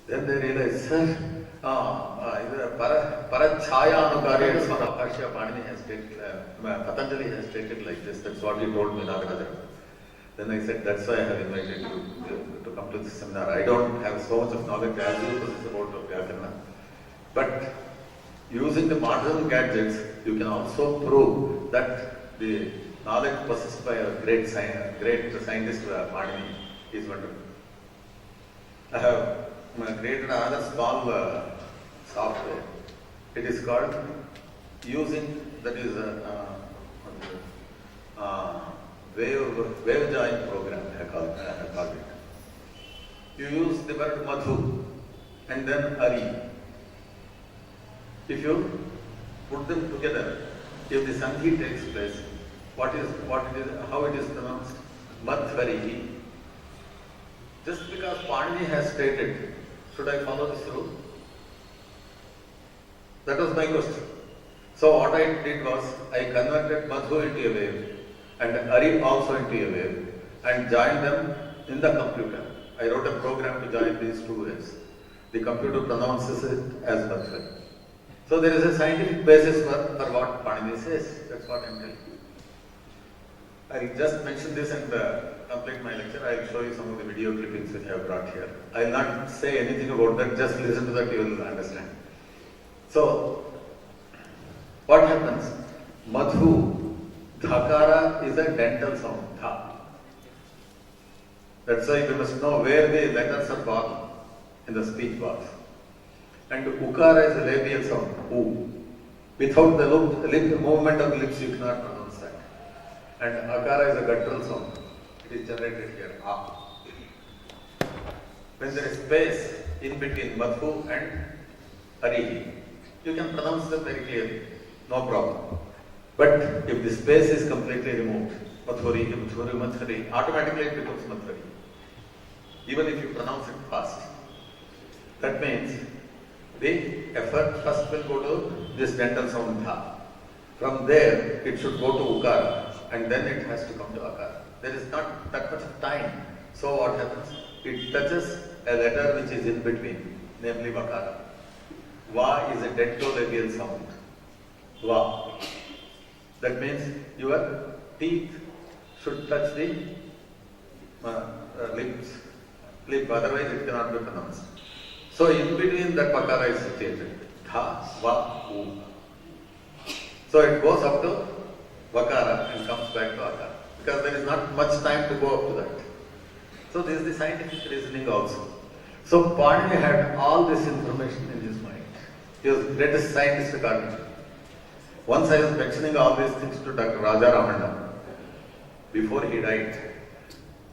Then they realize, sir, Parachaya Anukari Svakashya Panini has stated, Gitanjali has stated like this. That's what he told me, Nagar. Then I said, that's why I have invited you to come to this seminar. I don't have so much of knowledge as you possess about Vyakarna. But using the modern gadgets, you can also prove that the knowledge possessed by a great scientist, Panini, is wonderful. I have created another small software. It is called wave join program. I call it. You use the word madhu and then ari. If you put them together, if the sandhi takes place, how it is pronounced? Madhvari. Just because Panini has stated, should I follow this rule? That was my question. So what I did was, I converted Madhu into a wave and Ari also into a wave and joined them in the computer. I wrote a program to join these two waves. The computer pronounces it as Madhvari. So there is a scientific basis for what Panini says. That's what I am telling you. I just mentioned this and complete my lecture. I will show you some of the video clippings which I have brought here. I will not say anything about that, just listen to that, you will understand. So, what happens? Madhu, dhakara is a dental sound, dha. That's why you must know where the letters are born in the speech box. And ukara is a labial sound, u. Without the movement of the lips, you cannot pronounce that. And akara is a guttural sound. It is generated here, a. When there is space in between madhu and arihi, you can pronounce them very clearly, no problem. But if the space is completely removed, madhuri, madhuri, madhuri, automatically it becomes madhuri. Even if you pronounce it fast. That means the effort first will go to this dental sound tha. From there, it should go to ukara and then it has to come to akara. There is not that much of time. So what happens? It touches a letter which is in between, namely vakara. Va is a dentolabial sound. Va. That means your teeth should touch the lip, otherwise it cannot be pronounced. So in between that vakara is situated. Dha, va, u. So it goes up to vakara and comes back to akara. Because there is not much time to go up to that. So this is the scientific reasoning also. So Panini had all this information in his mind. He was the greatest scientist according to me. Once I was mentioning all these things to Dr. Raja Ramana before he died,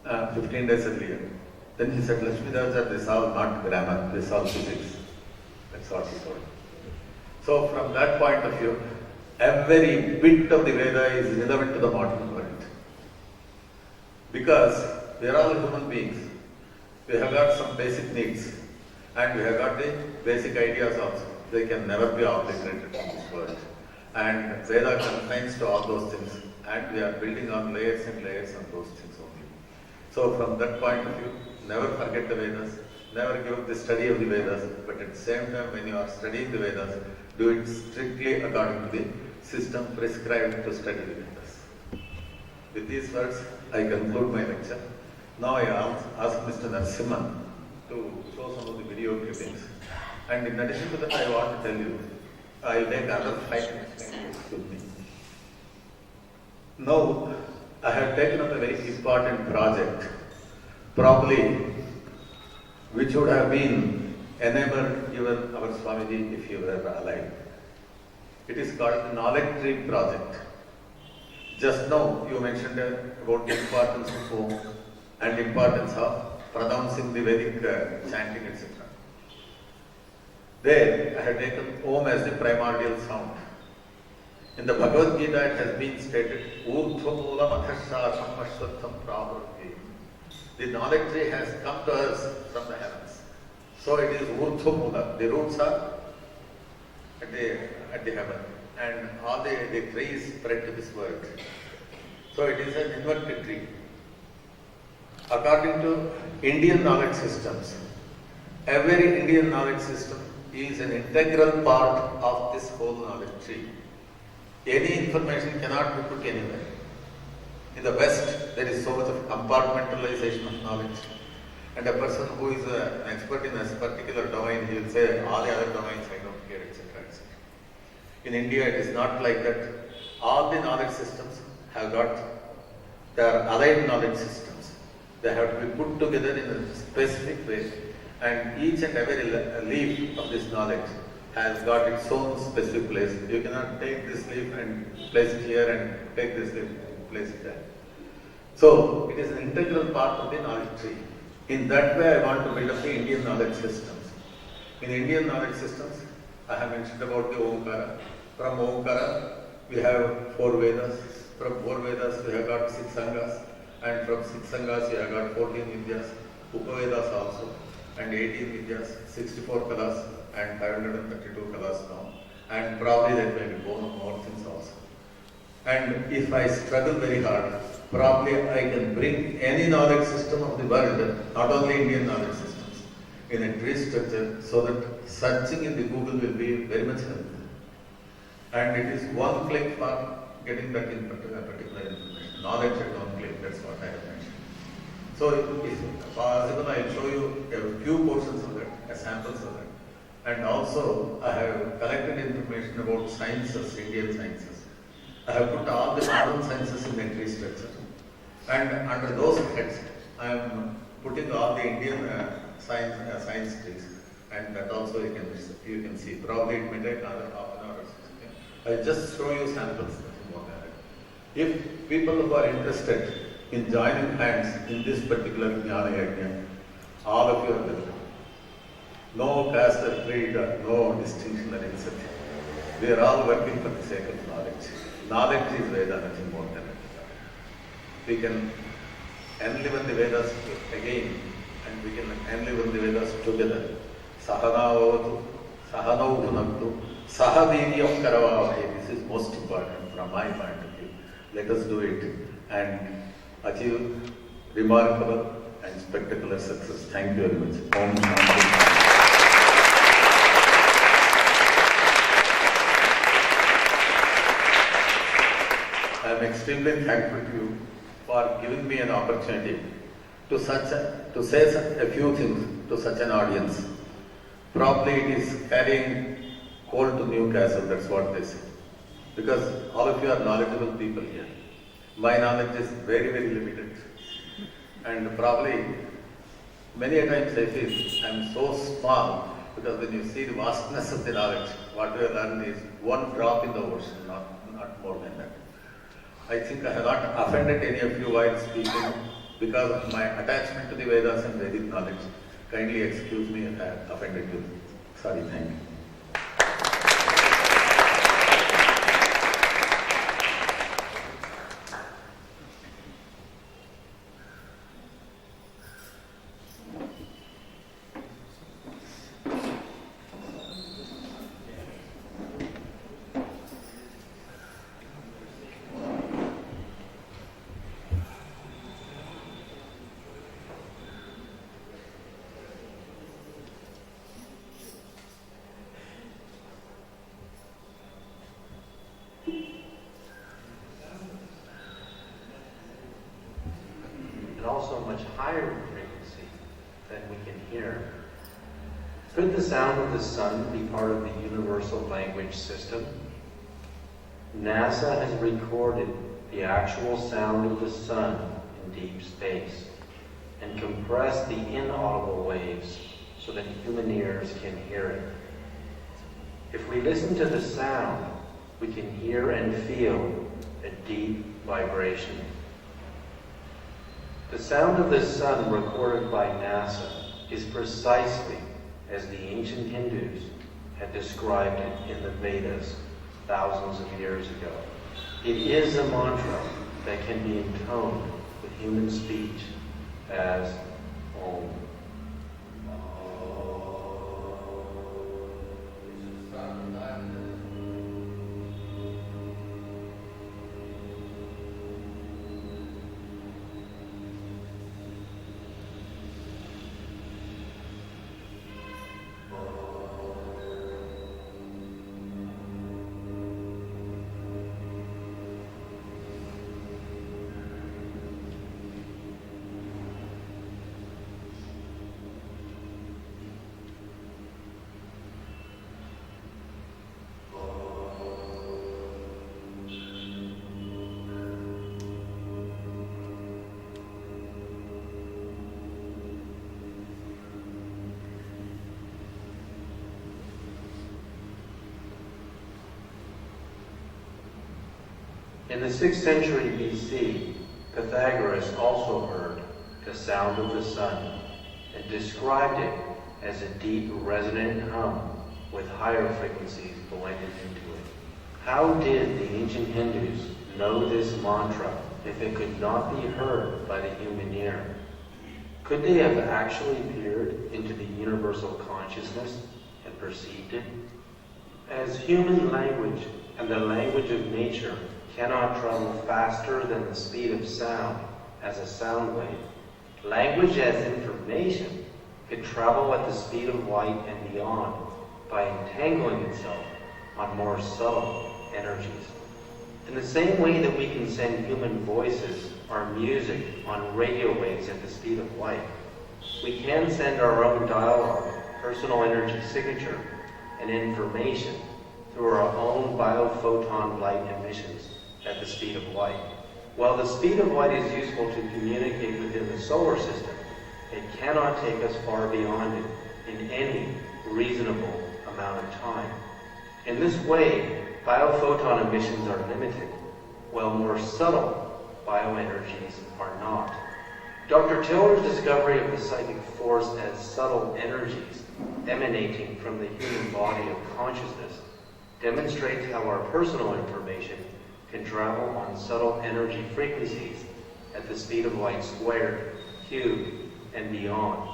15 days earlier. Then he said, Lakshmithathachar, this is all not grammar, this is all physics. That's what he told me. So from that point of view, every bit of the Veda is relevant to the modern world. Because we are all human beings. We have got some basic needs and we have got the basic ideas also. They can never be obliterated from this world. And Veda confines to all those things and we are building on layers and layers on those things only. So from that point of view, never forget the Vedas, never give up the study of the Vedas, but at the same time when you are studying the Vedas, do it strictly according to the system prescribed to study the Vedas. With these words, I conclude my lecture. Now I ask Mr. Narasimhan to show some of the video clippings. And in addition to that, I want to tell you, I will take another 5 minutes with me. Now, I have taken up a very important project, probably which would have been enabled even our Swamiji if he were alive. It is called the Knowledge Tree Project. Just now you mentioned about the importance of Om and importance of pronouncing the Vedic chanting, etc. There I have taken Om as the primordial sound. In the Bhagavad Gita it has been stated, Urdhva Madhashasham Ashwatham Prabhurti. The knowledge tree has come to us from the heavens. So it is Urdhva Mula. The roots are at the heaven. and all the trees spread to this world. So it is an inverted tree. According to Indian knowledge systems, every Indian knowledge system is an integral part of this whole knowledge tree. Any information cannot be put anywhere. In the West, there is so much of compartmentalization of knowledge. And a person who is an expert in a particular domain, he will say, all the other domains I don't care, etc., etc. In India, it is not like that. All the knowledge systems have got their allied knowledge systems. They have to be put together in a specific way. And each and every leaf of this knowledge has got its own specific place. You cannot take this leaf and place it here and take this leaf and place it there. So, it is an integral part of the knowledge tree. In that way, I want to build up the Indian knowledge systems. In Indian knowledge systems, I have mentioned about the Omkara. From Omkara, we have 4 Vedas. From 4 Vedas, we have got 6 Sanghas. And from 6 Sanghas, we have got 14 Vidyas, Upavedas also, and 18 Vidyas, 64 Kalas, and 532 Kalas now. And probably there may be more things also. And if I struggle very hard, probably I can bring any knowledge system of the world, not only Indian knowledge systems, in a tree structure so that searching in the Google will be very much helpful. And it is one click for getting that in particular information. Knowledge at one click, that's what I have mentioned. So if possible, I will show you a few portions of that, samples of that. And also, I have collected information about sciences, Indian sciences. I have put all the modern sciences in the tree structure. And under those heads, I am putting all the Indian science trees. And that also you can see. Probably it may take another half an hour or something. I just show you samples. If people who are interested in joining hands in this particular Jnana Yajna, all of you are welcome. No caste or creed, no distinction or anything. We are all working for the sake of knowledge. Knowledge is Veda, nothing more than it. We can enliven the Vedas again, and we can enliven the Vedas together. Sahana avatu, sahanau bhunaktu, sahaviryam karavavahe. This is most important from my point of view. Let us do it and achieve remarkable and spectacular success. Thank you very much. Om Shanti. I am extremely thankful to you for giving me an opportunity to say a few things to such an audience. Probably it is carrying coal to Newcastle, that's what they say. Because all of you are knowledgeable people here. My knowledge is very, very limited. And probably many a times I feel I am so small, because when you see the vastness of the knowledge, what we have learned is one drop in the ocean, not more than that. I think I have not offended any of you while speaking because of my attachment to the Vedas and Vedic knowledge. Kindly excuse me if I have offended you. Sorry, thank you. Also much higher frequency than we can hear. Could the sound of the sun be part of the universal language system? NASA has recorded the actual sound of the sun in deep space and compressed the inaudible waves so that human ears can hear it. If we listen to the sound, we can hear and feel a deep vibration. The sound of the sun recorded by NASA is precisely as the ancient Hindus had described it in the Vedas thousands of years ago. It is a mantra that can be intoned with human speech as Om. In the 6th century BC, Pythagoras also heard the sound of the sun and described it as a deep resonant hum with higher frequencies blended into it. How did the ancient Hindus know this mantra if it could not be heard by the human ear? Could they have actually peered into the universal consciousness and perceived it? As human language and the language of nature cannot travel faster than the speed of sound as a sound wave, language as information could travel at the speed of light and beyond by entangling itself on more subtle energies. In the same way that we can send human voices or music on radio waves at the speed of light, we can send our own dialogue, personal energy signature, and information through our own biophoton light emissions at the speed of light. While the speed of light is useful to communicate within the solar system, it cannot take us far beyond it in any reasonable amount of time. In this way, biophoton emissions are limited, while more subtle bioenergies are not. Dr. Tiller's discovery of the psychic force as subtle energies emanating from the human body of consciousness demonstrates how our personal information can travel on subtle energy frequencies at the speed of light squared, cubed, and beyond.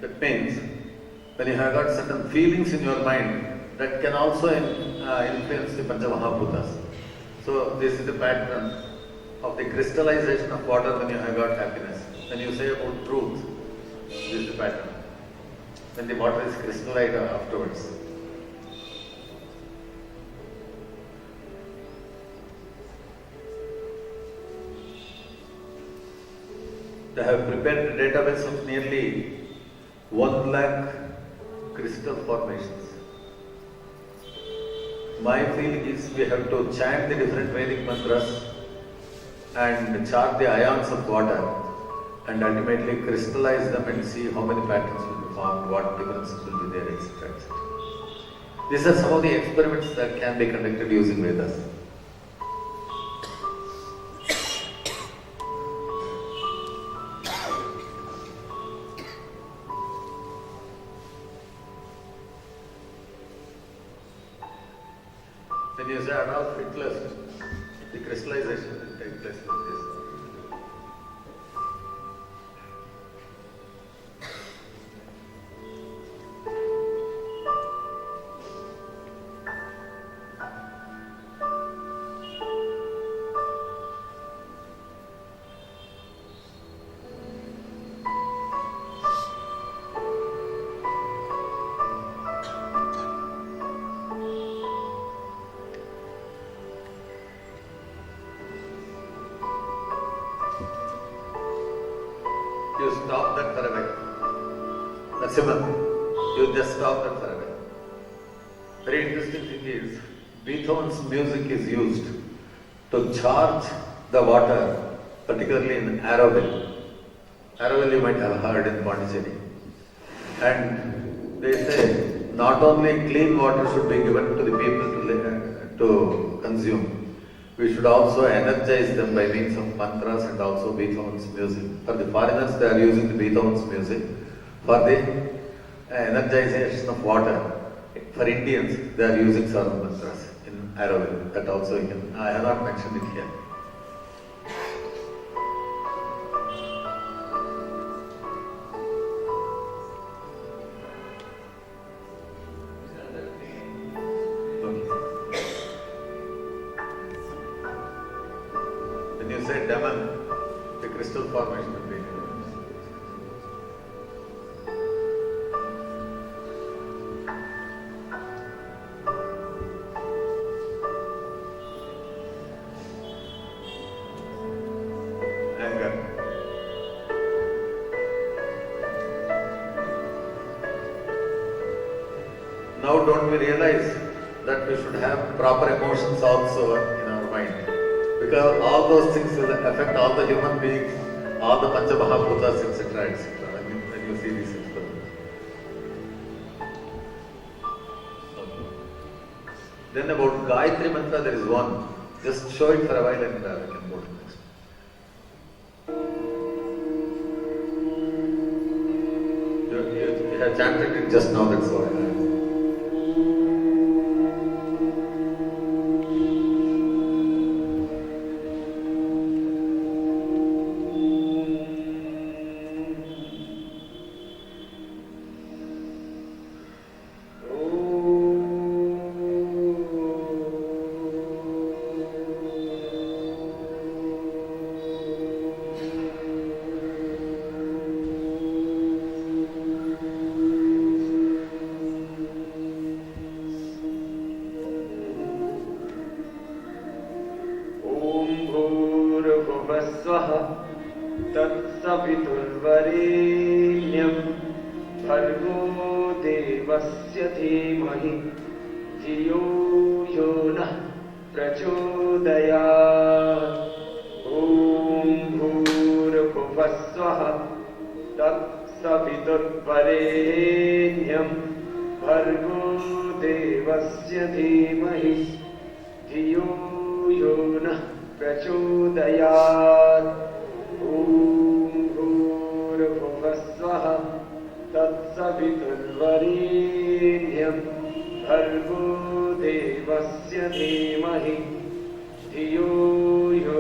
That means when you have got certain feelings in your mind, that can also influence the Panchamahabhutas. So this is the pattern of the crystallization of water when you have got happiness. When you say about truth, this is the pattern. When the water is crystallized afterwards. They have prepared a database of nearly 1 lakh crystal formations. My feeling is we have to chant the different Vedic mantras and chart the ions of water and ultimately crystallize them and see how many patterns will be formed, what differences will be there, etc. etc. These are some of the experiments that can be conducted using Vedas. When you say Adolf Hitler, the crystallization will take place like this. You stop that for a while. That's it. You just stop that for a while. Very interesting thing is, Beethoven's music is used to charge the water, particularly in Araval. Araval you might have heard in Pondicherry. And they say not only clean water should be given to the people to consume, we should also energize them by means of mantras and also Beethoven's music. For the foreigners, they are using the Beethoven's music. For the energization of water, for Indians, they are using certain mantras in Arabic. That also I have not mentioned it here. When you say Daman, the crystal formation will be anger. Now don't we realize that we should have proper emotions also in our mind? Because all those things will affect all the human beings, all the Pancha-Mahabhutas, etc., etc. When you see these experiments. Okay. Then about Gayatri Mantra, there is one. Just show it for a while and we can go to the next. You have chanted it just now, that's why. तत्सवितुर्वरेण्यं भर्गो देवस्य धीमहि धियो यो नः प्रचोदयात्। ॐ भूर्भुवः स्वः तत्सवितुर्वरेण्यं भर्गो देवस्य धीमहि धियो यो नः प्रचोदयात्। भूर्भुवस्वः तत्सवितुर्वरेण्यं भर्गो देवस्य धीमहि धियो यो